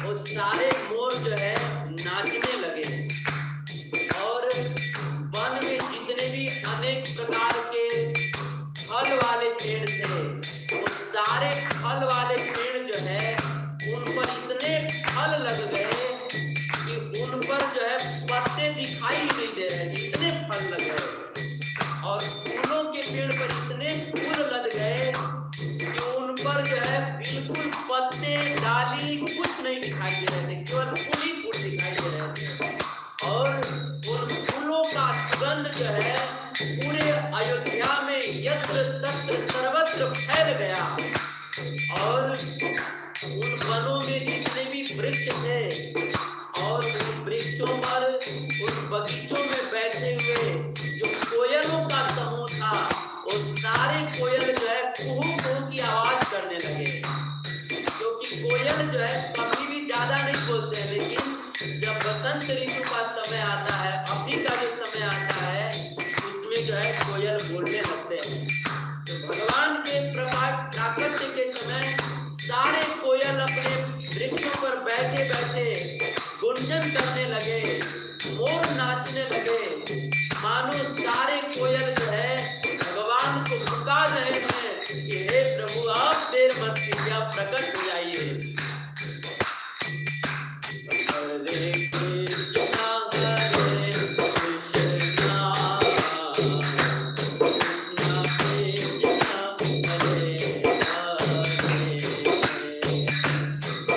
वो सारे मोर जो है नाचने लगे, और वन में जितने भी अनेक प्रकार के फल वाले पेड़ थे वो सारे फल वाले पेड़ जो है उन पर इतने फल लग गए कि उन पर जो है पत्ते दिखाई नहीं दे रहे, इतने फल लग गए। और फूलों के पेड़ पर इतने फूल लग गए कि उन पर जो है बिल्कुल पत्ते डाली कुछ नहीं दिखाई दे रहे थे, केवल फूल ही फूल दिखाई दे रहे थे। और उन फूलों का सुगंध जो है पूरे अयोध्या में यत्र तत्र सर्वत्र फैल गया, और उन वनों में जितने भी वृक्ष थे और उन वृक्षों पर उन बगीचों में बैठे हुए जो कोयलों का समूह था वो सारे कोयल जो है कुहू कुहू की आवाज करने लगे, क्योंकि कोयल जो है कभी भी ज्यादा नहीं बोलते हैं, लेकिन जब बसंत ऋतु का समय आता है, अभी का जो समय आता है उसमें जो है कोयल बोलने लगते हैं। मत कीजिए, आप प्रकट हो जाइए। हरे कृष्णा हरे कृष्णा कृष्णा कृष्णा हरे हरे,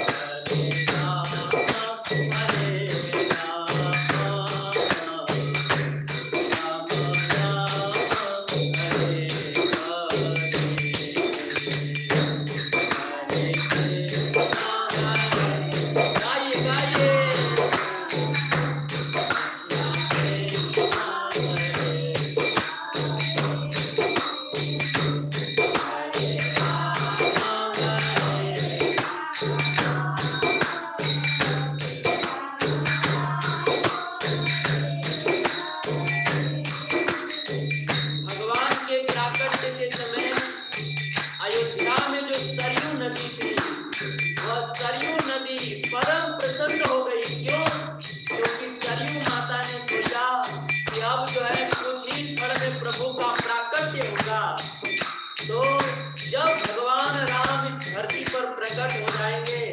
हरे राम हरे राम, राम राम हरे हरे। गाइए भगवान के प्राकट्य के समय अयोध्या में जो सरयू नदी थी, वह सरयू नदी परम प्रसन्न हो गई। क्यों? क्योंकि सरयू माता ने सोचा कि अब जो है कुछ ही क्षण में प्रभु का प्राकट्य होगा। तो जब भगवान राम इस धरती पर प्रकट हो जाएंगे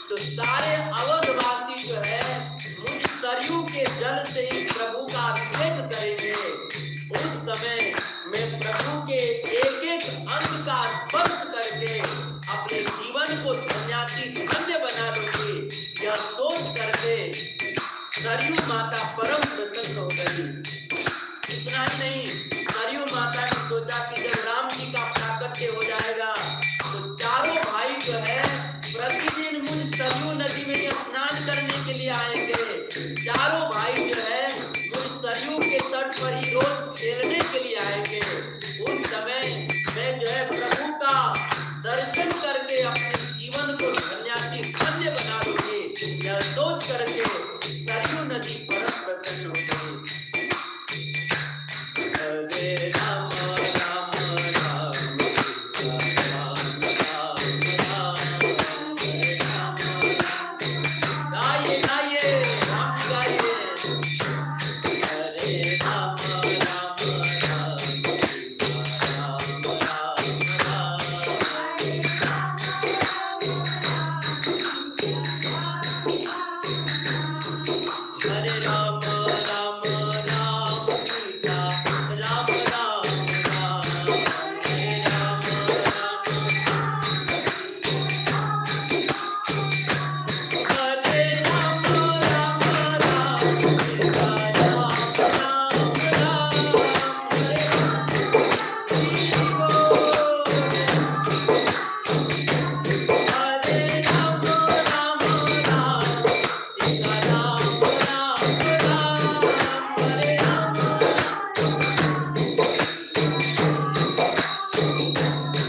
तो सारे अवधवासी जो है मुझ सरयू के जल से ही प्रभु का अभिषेक करेंगे। उस समय मैं प्रभु के एक एक अंग का स्पर्श करके अपने जीवन को धन्य बना लूंगी। यह सोच करके सरयू माता परम प्रसन्न हो गई। इतना ही नहीं, सरयू माता ने सोचा कि जब राम जी का प्राकट्य हो जाएगा तो चारों भाई जो है प्रतिदिन मुझ सरयू नदी में स्नान करने के लिए आएंगे। चारों भाई जो है मुझ सरयू के तट पर ही रोज खेलने के लिए आएंगे। उस समय मैं जो है प्रभु का दर्शन करके अपने जीवन को धन्य बना लूंगी। यह सोच करके सरयू नदी परम प्रसन्न हो गई। हरे राम राम राम राम राम राम, हरे राम। गाइए गाइए राम गाइए। हरे राम राम राम राम राम राम, हरे राम राम राम सीता, राम राम राम, हरे राम राम, हरे राम राम राम सीता, राम राम राम, हरे हरि बोल। हरे राम राम राम सीता, राम राम राम, हरे राम।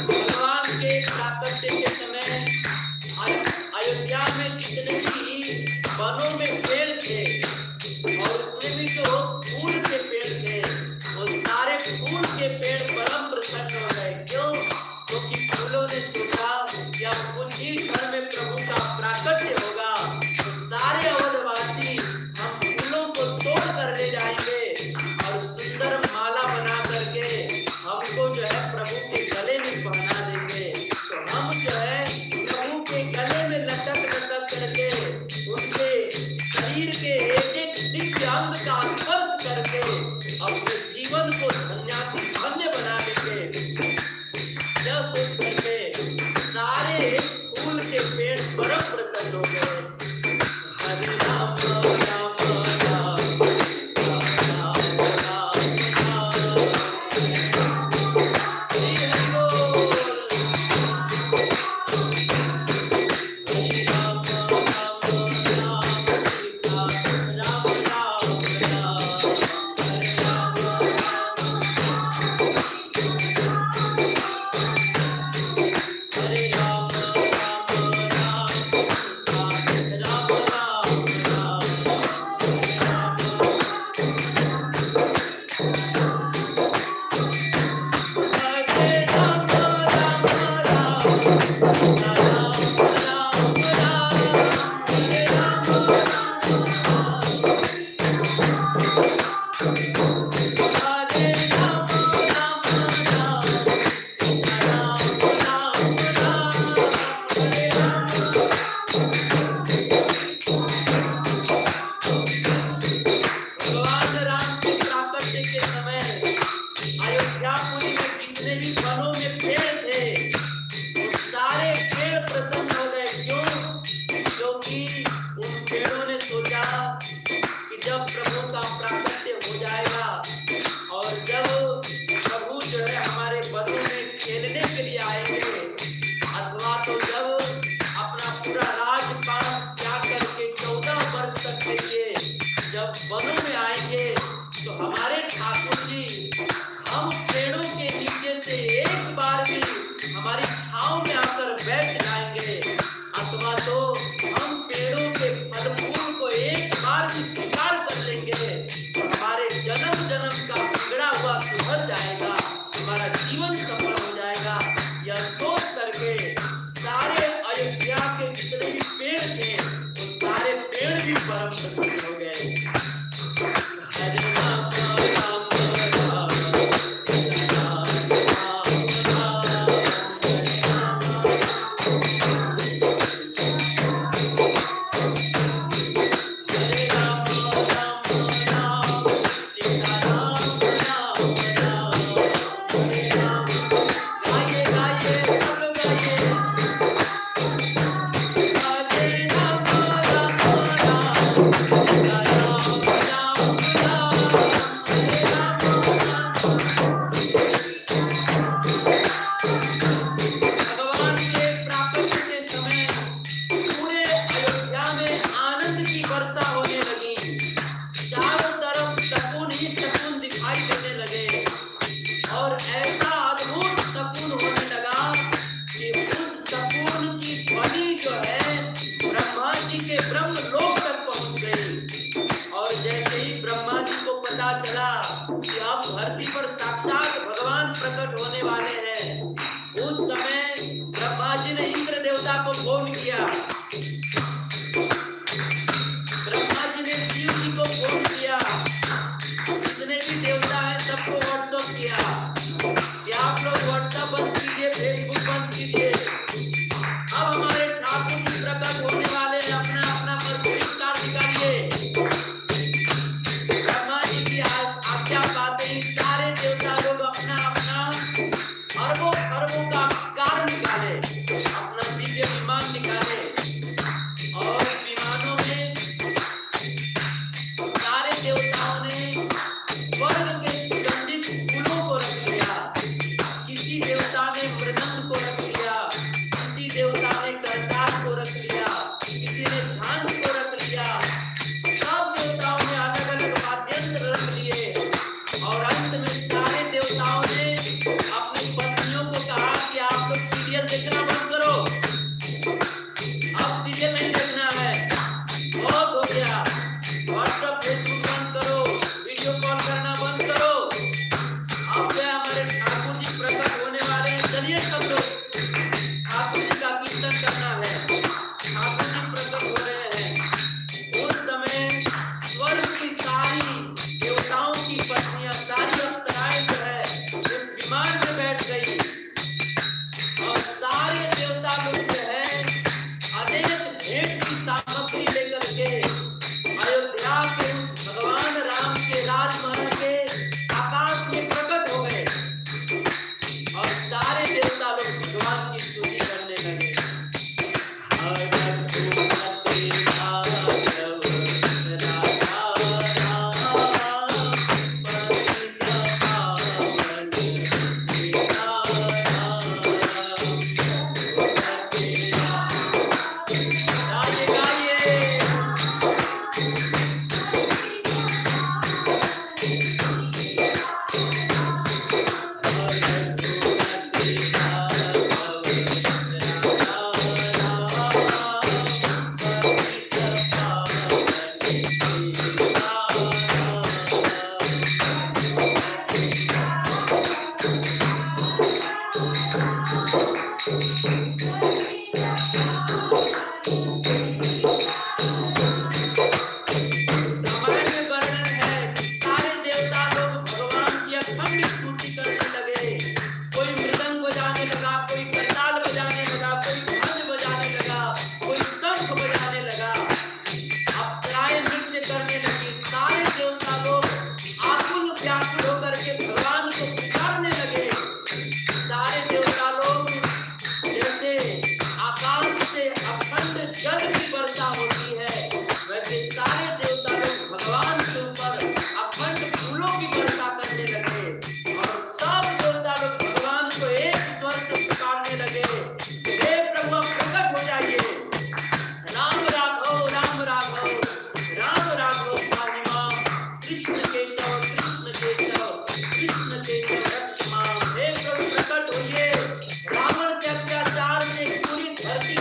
भगवान के प्राकट्य के समय अयोध्या में जितने भी वनों में पेड़ थे और उसमें भी जो फूल के पेड़ थे, वो सारे फूल के पेड़ परम प्रसन्न हो गए। क्यों? क्योंकि फूलों ने सोचा कि अब कुछ ही क्षण में प्रभु का प्राकट्य होगा तो सारे अवधवासी हम फूलों को तोड़ कर ले जाएंगे और सुंदर माला बना करके हमको जो है प्रभु के गले में पहना देंगे। तो हम जो है प्रभु के गले में लटक लटक करके उनके शरीर के एक एक दिव्य अंग का स्पर्श करके अपने जीवन को धन्य बना देंगे। यह सोच करके सारे फूल के पेड़ परम प्रसन्न हो गए। हरे राम राम राम राम राम राम, हरि हरि बोल। हरे राम राम राम सीता, राम राम राम, हरे राम राम, हरे राम राम राम सीता, अथवा तो हम पेड़ों के फल फूल को एक बार भी स्वीकार कर लेंगे तो हमारे जन्म जन्म का बिगड़ा हुआ सुधर जाएगा, हमारा जीवन सफल हो जाएगा। यह सोच करके सारे अयोध्या के जितने भी पेड़ थे वो सारे पेड़ भी परम प्रसन्न हो गए। हरे राम राम राम राम राम हरे राम राम राम सीता राम राम राम हरे राम। गाइए गाइए सब लोग गाइए। हरे राम राम राम सीता राम राम राम हरे राम। भगवान के प्राकट्य के समय पूरे अयोध्या में आनंद की वर्षा होने लगी। चारों तरफ शकुन ही शकुन दिखाई देने लगे और ऐसा अद्भुत शकुन होने लगा कि उस शकुन की ध्वनि जो है ब्रह्मा जी के ब्रह्म लोक तक पहुंच गई। और जैसे ही ब्रह्मा जी को पता चला कि अब धरती पर साक्षात भगवान प्रकट होने वाले हैं, उस समय ब्रह्मा जी ने इंद्र देवता को फोन किया। ब्रह्मा जी ने शिव जी को फोन किया, जितने भी देवता हैं सबको व्हाट्सएप किया कि आप लोग व्हाट्सएप बंद कीजिए, फेसबुक बंद कीजिए। अब हमारे ठाकुर जी प्रकट होने वाले हैं, अपना अपना परफेक्ट कार्ड निकालिए। ब्रह्मा जी की आज्ञा पाते ही सारे देवता लोग अपना अपना अरबों खरबों का कारण निकाले, अपना दिव्य विमान निकाले और विमानों में सारे देवताओं ने स्वर्ग के सुगंधित फूलों को रख लिया। किसी देवता ने मृदंग को रख लिया, किसी देवता ने करताल को रख लिया, किसी ने झांझ को रख लिया। सब देवताओं ने अलग अलग वाद्ययंत्र रख लिए और अंत में सारे देवताओं ने अपनी पत्नियों को कहा कि आप लोग सीरियल देखना बंद करो, अब सीरियल नहीं देखना है, बहुत हो गया। व्हाट्सएप फेसबुक बंद करो, वीडियो कॉल करना बंद करो। अब जो है हमारे ठाकुर जी प्रकट होने वाले हैं, चलिए सब लोग ठाकुर जी का कीर्तन करना है, ठाकुर जी प्रकट हो रहे हैं। उस समय स्वर्ग की सारी देवताओं की पत्नियां, सारी अप्सराएं जो है उस विमान में बैठ गई और सारे देवता लोग जो है अनेक भेंट की सामग्री लेकर के अयोध्या के उस भगवान राम के राजमहल के आकाश में प्रकट हो गए और सारे देवता लोग भगवान की स्तुति करने लगे।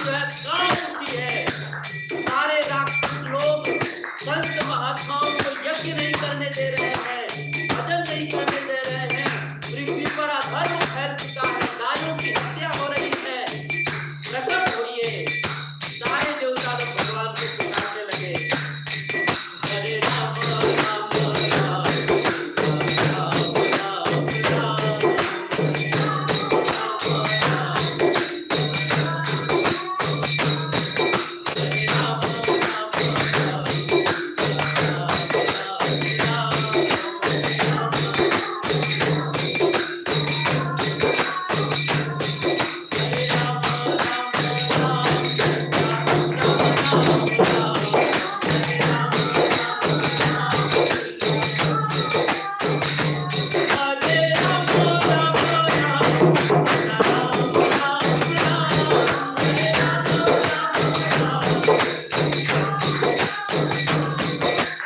जो है कांप उठी है। सारे राक्षस लोग संत महात्माओं को यज्ञ नहीं करने दे रहे हैं, भजन नहीं करने दे रहे हैं। पृथ्वी पर अधर्म फैल चुका है, गायों की हत्या हो रही है। प्रकट होइए। सारे देवता लोग भगवान को पुकारने लगे, हरे राम राम राम राम राम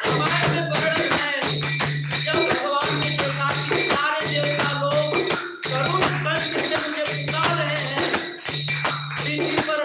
रामायण में वर्णन है, जब भगवान ने देखा कि सारे देवता लोग करुण कंठ से मुझे पुकार रहे हैं, पृथ्वी पर